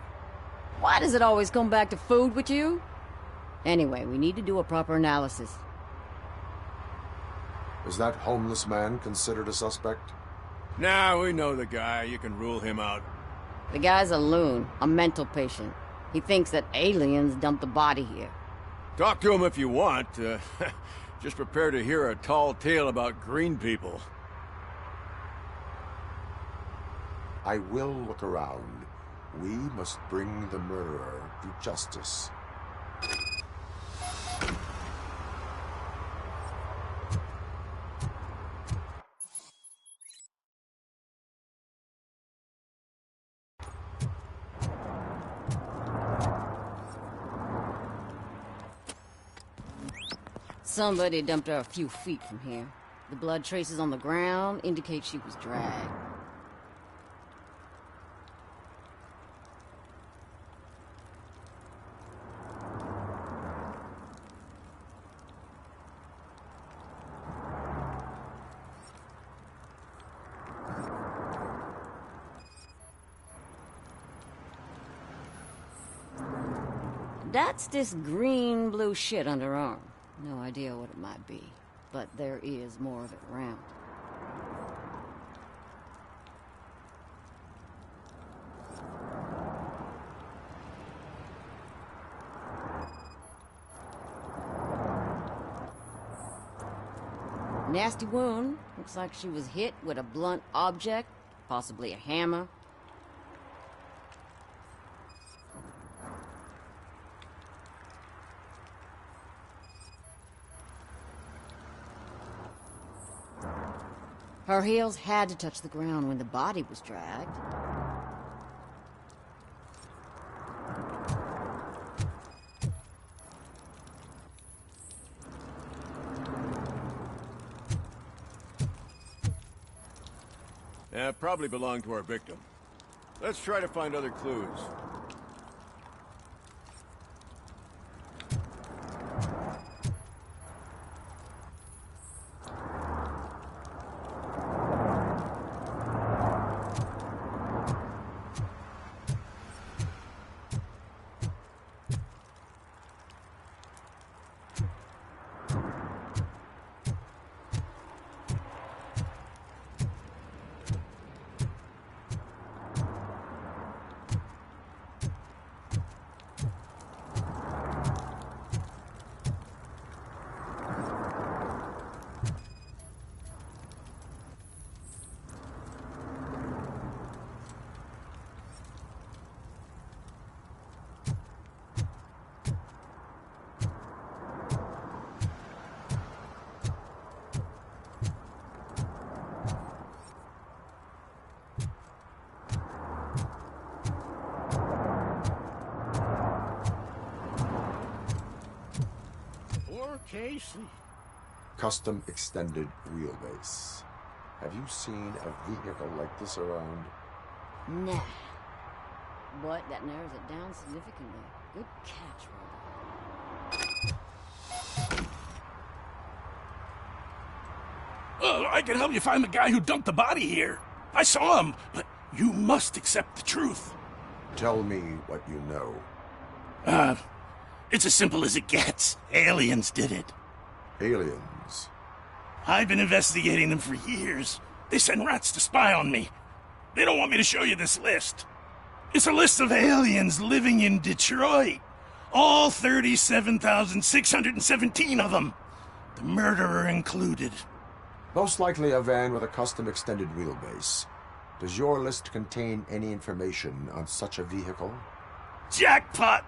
Why does it always come back to food with you? Anyway, we need to do a proper analysis. Is that homeless man considered a suspect? Nah, we know the guy. You can rule him out. The guy's a loon, a mental patient. He thinks that aliens dumped the body here. Talk to him if you want. Just prepare to hear a tall tale about green people. I will look around. We must bring the murderer to justice. Somebody dumped her a few feet from here. The blood traces on the ground indicate she was dragged. That's this green-blue shit under her arm. No idea what it might be, but there is more of it around. Nasty wound. Looks like she was hit with a blunt object, possibly a hammer. Her heels had to touch the ground when the body was dragged. Yeah, probably belonged to our victim. Let's try to find other clues. Casey. Custom extended wheelbase. Have you seen a vehicle like this around? Nah. But that narrows it down significantly. Good catch, Robocop. Oh, I can help you find the guy who dumped the body here. I saw him, but you must accept the truth. Tell me what you know. It's as simple as it gets. Aliens did it. Aliens? I've been investigating them for years. They send rats to spy on me. They don't want me to show you this list. It's a list of aliens living in Detroit. All 37,617 of them. The murderer included. Most likely a van with a custom extended wheelbase. Does your list contain any information on such a vehicle? Jackpot!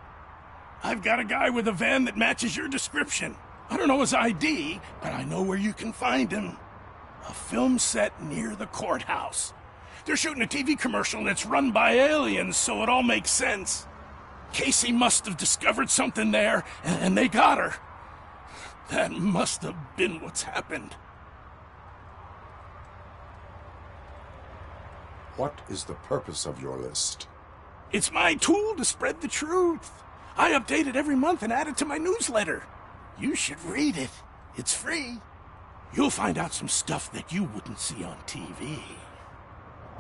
I've got a guy with a van that matches your description. I don't know his ID, but I know where you can find him. A film set near the courthouse. They're shooting a TV commercial that's run by aliens, so it all makes sense. Casey must have discovered something there, and they got her. That must have been what's happened. What is the purpose of your list? It's my tool to spread the truth. I update it every month and add it to my newsletter. You should read it. It's free. You'll find out some stuff that you wouldn't see on TV.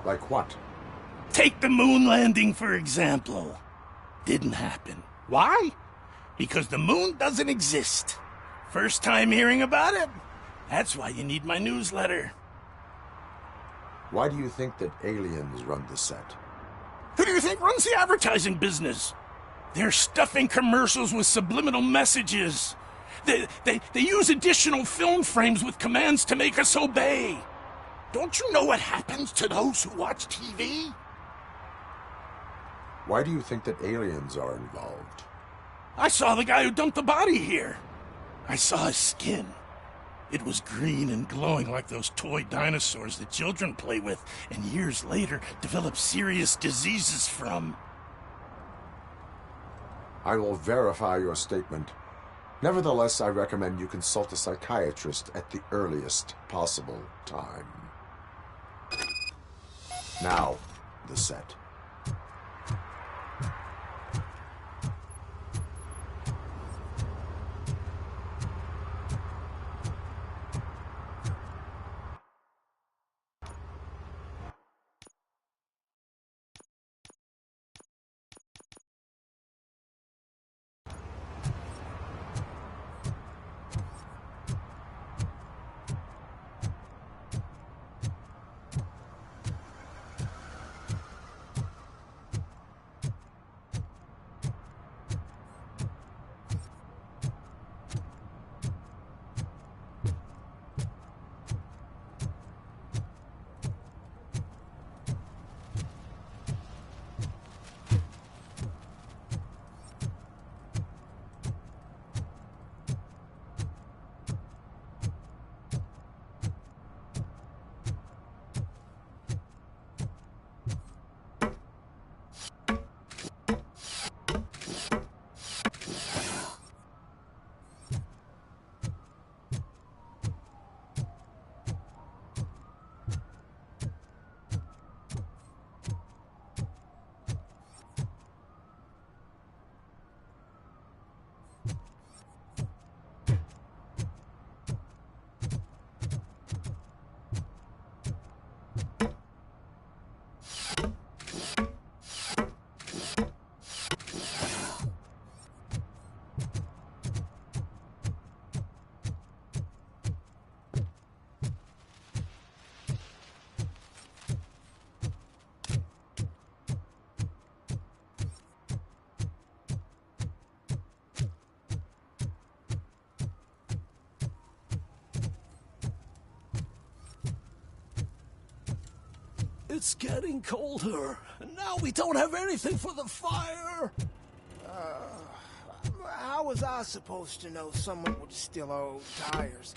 Like what? Take the moon landing, for example. Didn't happen. Why? Because the moon doesn't exist. First time hearing about it? That's why you need my newsletter. Why do you think that aliens run the set? Who do you think runs the advertising business? They're stuffing commercials with subliminal messages. They use additional film frames with commands to make us obey. Don't you know what happens to those who watch TV? Why do you think that aliens are involved? I saw the guy who dumped the body here. I saw his skin. It was green and glowing like those toy dinosaurs that children play with and years later develop serious diseases from. I will verify your statement. Nevertheless, I recommend you consult a psychiatrist at the earliest possible time. Now, the set. It's getting colder, and now we don't have anything for the fire. How was I supposed to know someone would steal our old tires?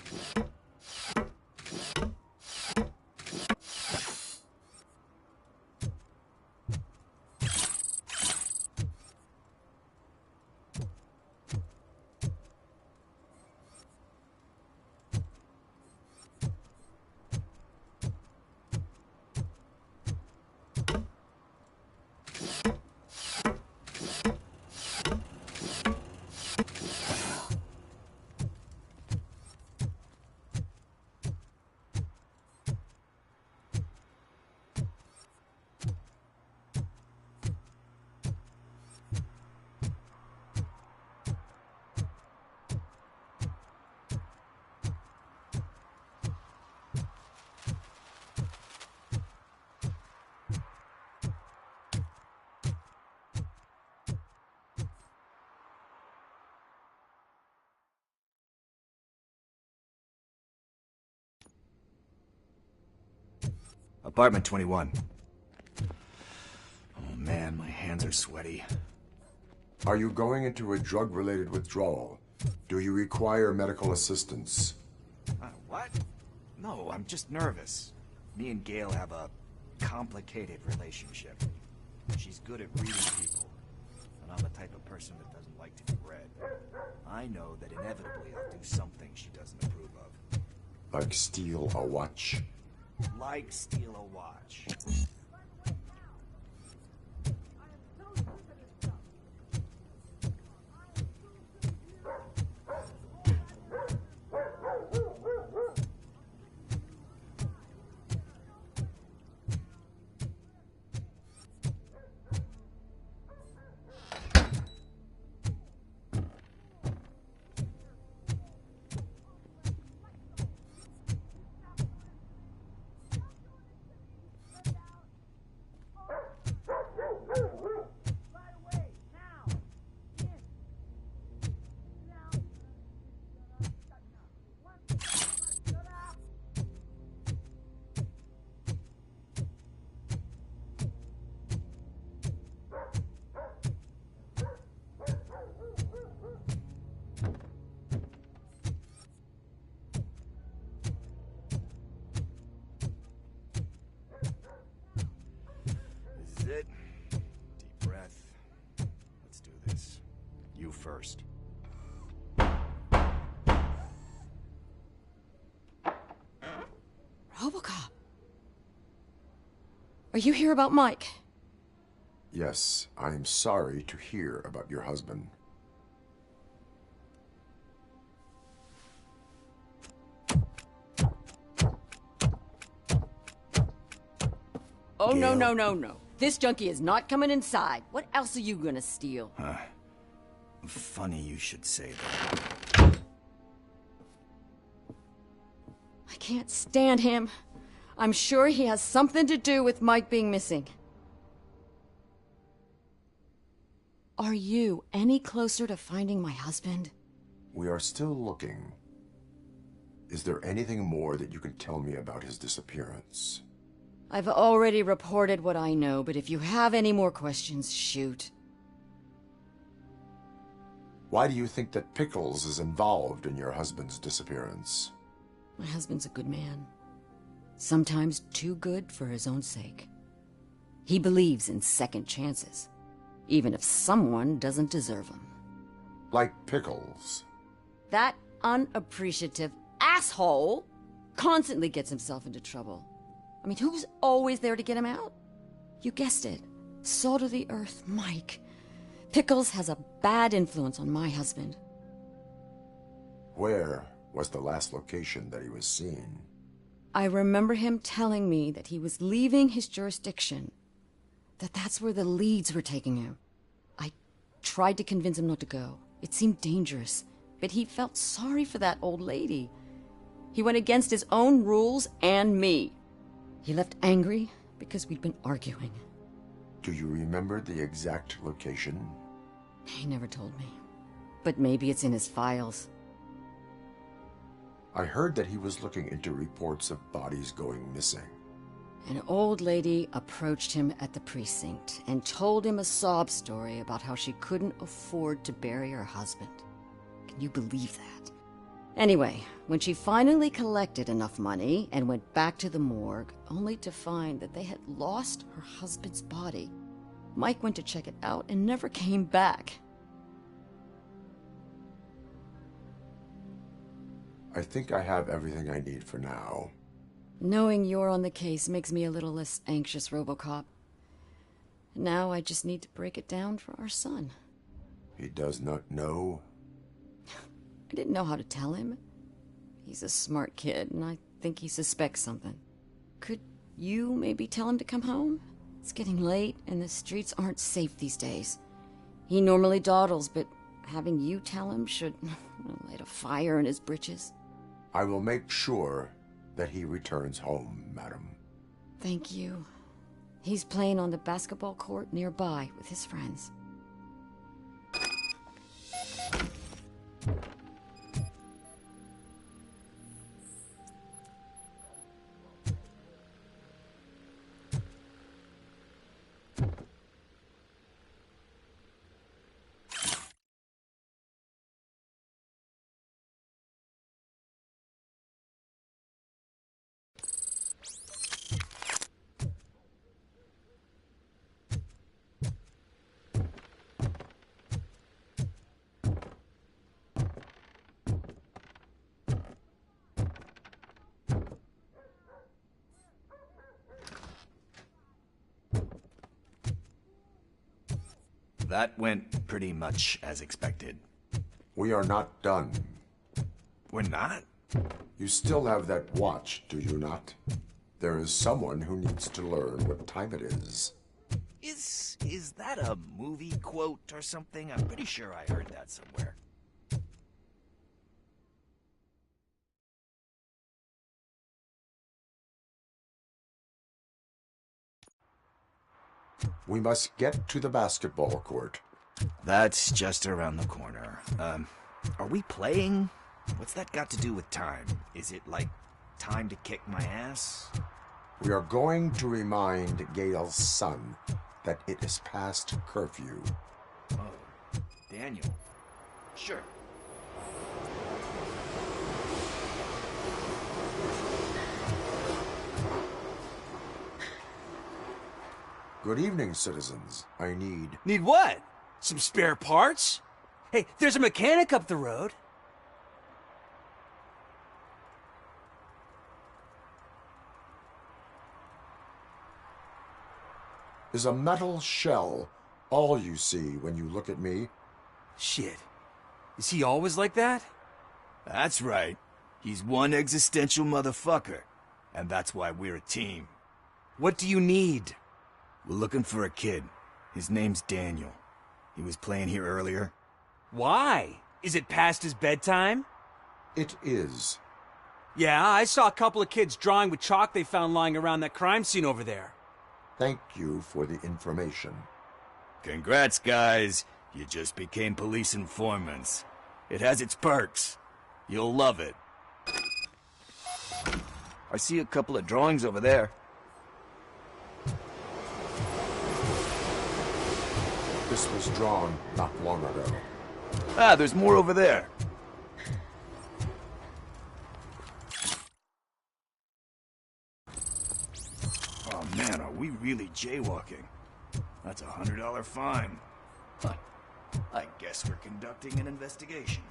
Apartment 21. Oh man, my hands are sweaty. Are you going into a drug-related withdrawal? Do you require medical assistance? What? No, I'm just nervous. Me and Gail have a complicated relationship. She's good at reading people, and I'm the type of person that doesn't like to be read. I know that inevitably I'll do something she doesn't approve of. Like steal a watch? Like steal a watch. Are you here about Mike? Yes, I am sorry to hear about your husband. Oh, no, no, no, no. This junkie is not coming inside. What else are you gonna steal? Funny you should say that. I can't stand him. I'm sure he has something to do with Mike being missing. Are you any closer to finding my husband? We are still looking. Is there anything more that you can tell me about his disappearance? I've already reported what I know, but if you have any more questions, shoot. Why do you think that Pickles is involved in your husband's disappearance? My husband's a good man. Sometimes too good for his own sake. He believes in second chances, even if someone doesn't deserve them. Like Pickles? That unappreciative asshole constantly gets himself into trouble. I mean, who's always there to get him out? You guessed it. Salt of the earth, Mike. Pickles has a bad influence on my husband. Where was the last location that he was seen? I remember him telling me that he was leaving his jurisdiction, that's where the leads were taking him. I tried to convince him not to go. It seemed dangerous, but he felt sorry for that old lady. He went against his own rules and me. He left angry because we'd been arguing. Do you remember the exact location? He never told me, but maybe it's in his files. I heard that he was looking into reports of bodies going missing. An old lady approached him at the precinct and told him a sob story about how she couldn't afford to bury her husband. Can you believe that? Anyway, when she finally collected enough money and went back to the morgue, only to find that they had lost her husband's body, Mike went to check it out and never came back. I think I have everything I need for now. Knowing you're on the case makes me a little less anxious, Robocop. Now I just need to break it down for our son. He does not know? I didn't know how to tell him. He's a smart kid, and I think he suspects something. Could you maybe tell him to come home? It's getting late, and the streets aren't safe these days. He normally dawdles, but having you tell him should light a fire in his britches. I will make sure that he returns home, madam. Thank you. He's playing on the basketball court nearby with his friends. That went pretty much as expected. We are not done. We're not? You still have that watch, do you not? There is someone who needs to learn what time it is. Is that a movie quote or something? I'm pretty sure I heard that somewhere. We must get to the basketball court. That's just around the corner. Are we playing? What's that got to do with time? Is it like time to kick my ass? We are going to remind Gail's son that it is past curfew. Oh, Daniel. Sure. Good evening, citizens. I need... Need what? Some spare parts? Hey, there's a mechanic up the road. is a metal shell, all you see when you look at me. Shit. Is he always like that? That's right. He's one existential motherfucker. And that's why we're a team. What do you need? We're looking for a kid. His name's Daniel. He was playing here earlier. Why? Is it past his bedtime? It is. Yeah, I saw a couple of kids drawing with chalk they found lying around that crime scene over there. Thank you for the information. Congrats, guys. You just became police informants. It has its perks. You'll love it. I see a couple of drawings over there. This was drawn not long ago. Ah, there's more over there. Oh man, are we really jaywalking? That's a $100 fine. Huh. I guess we're conducting an investigation.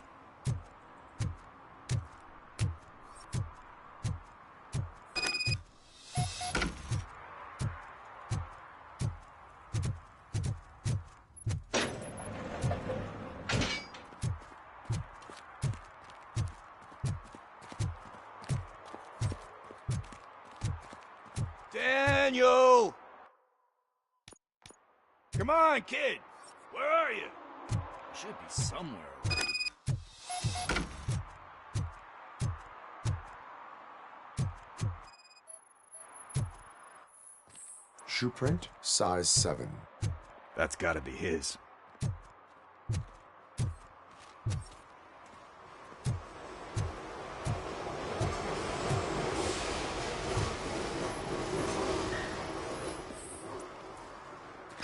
Daniel! Come on, kid! Where are you? Should be somewhere around. Shoe print, size 7. That's gotta be his.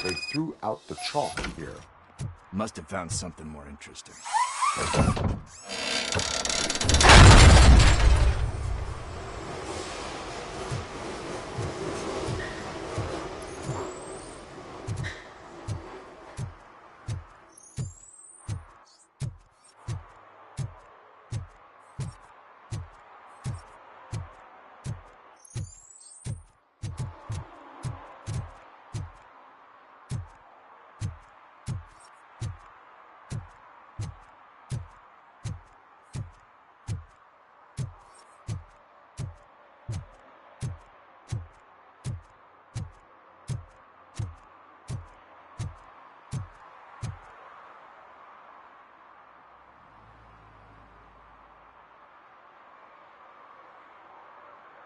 They threw out the chalk here. Must have found something more interesting.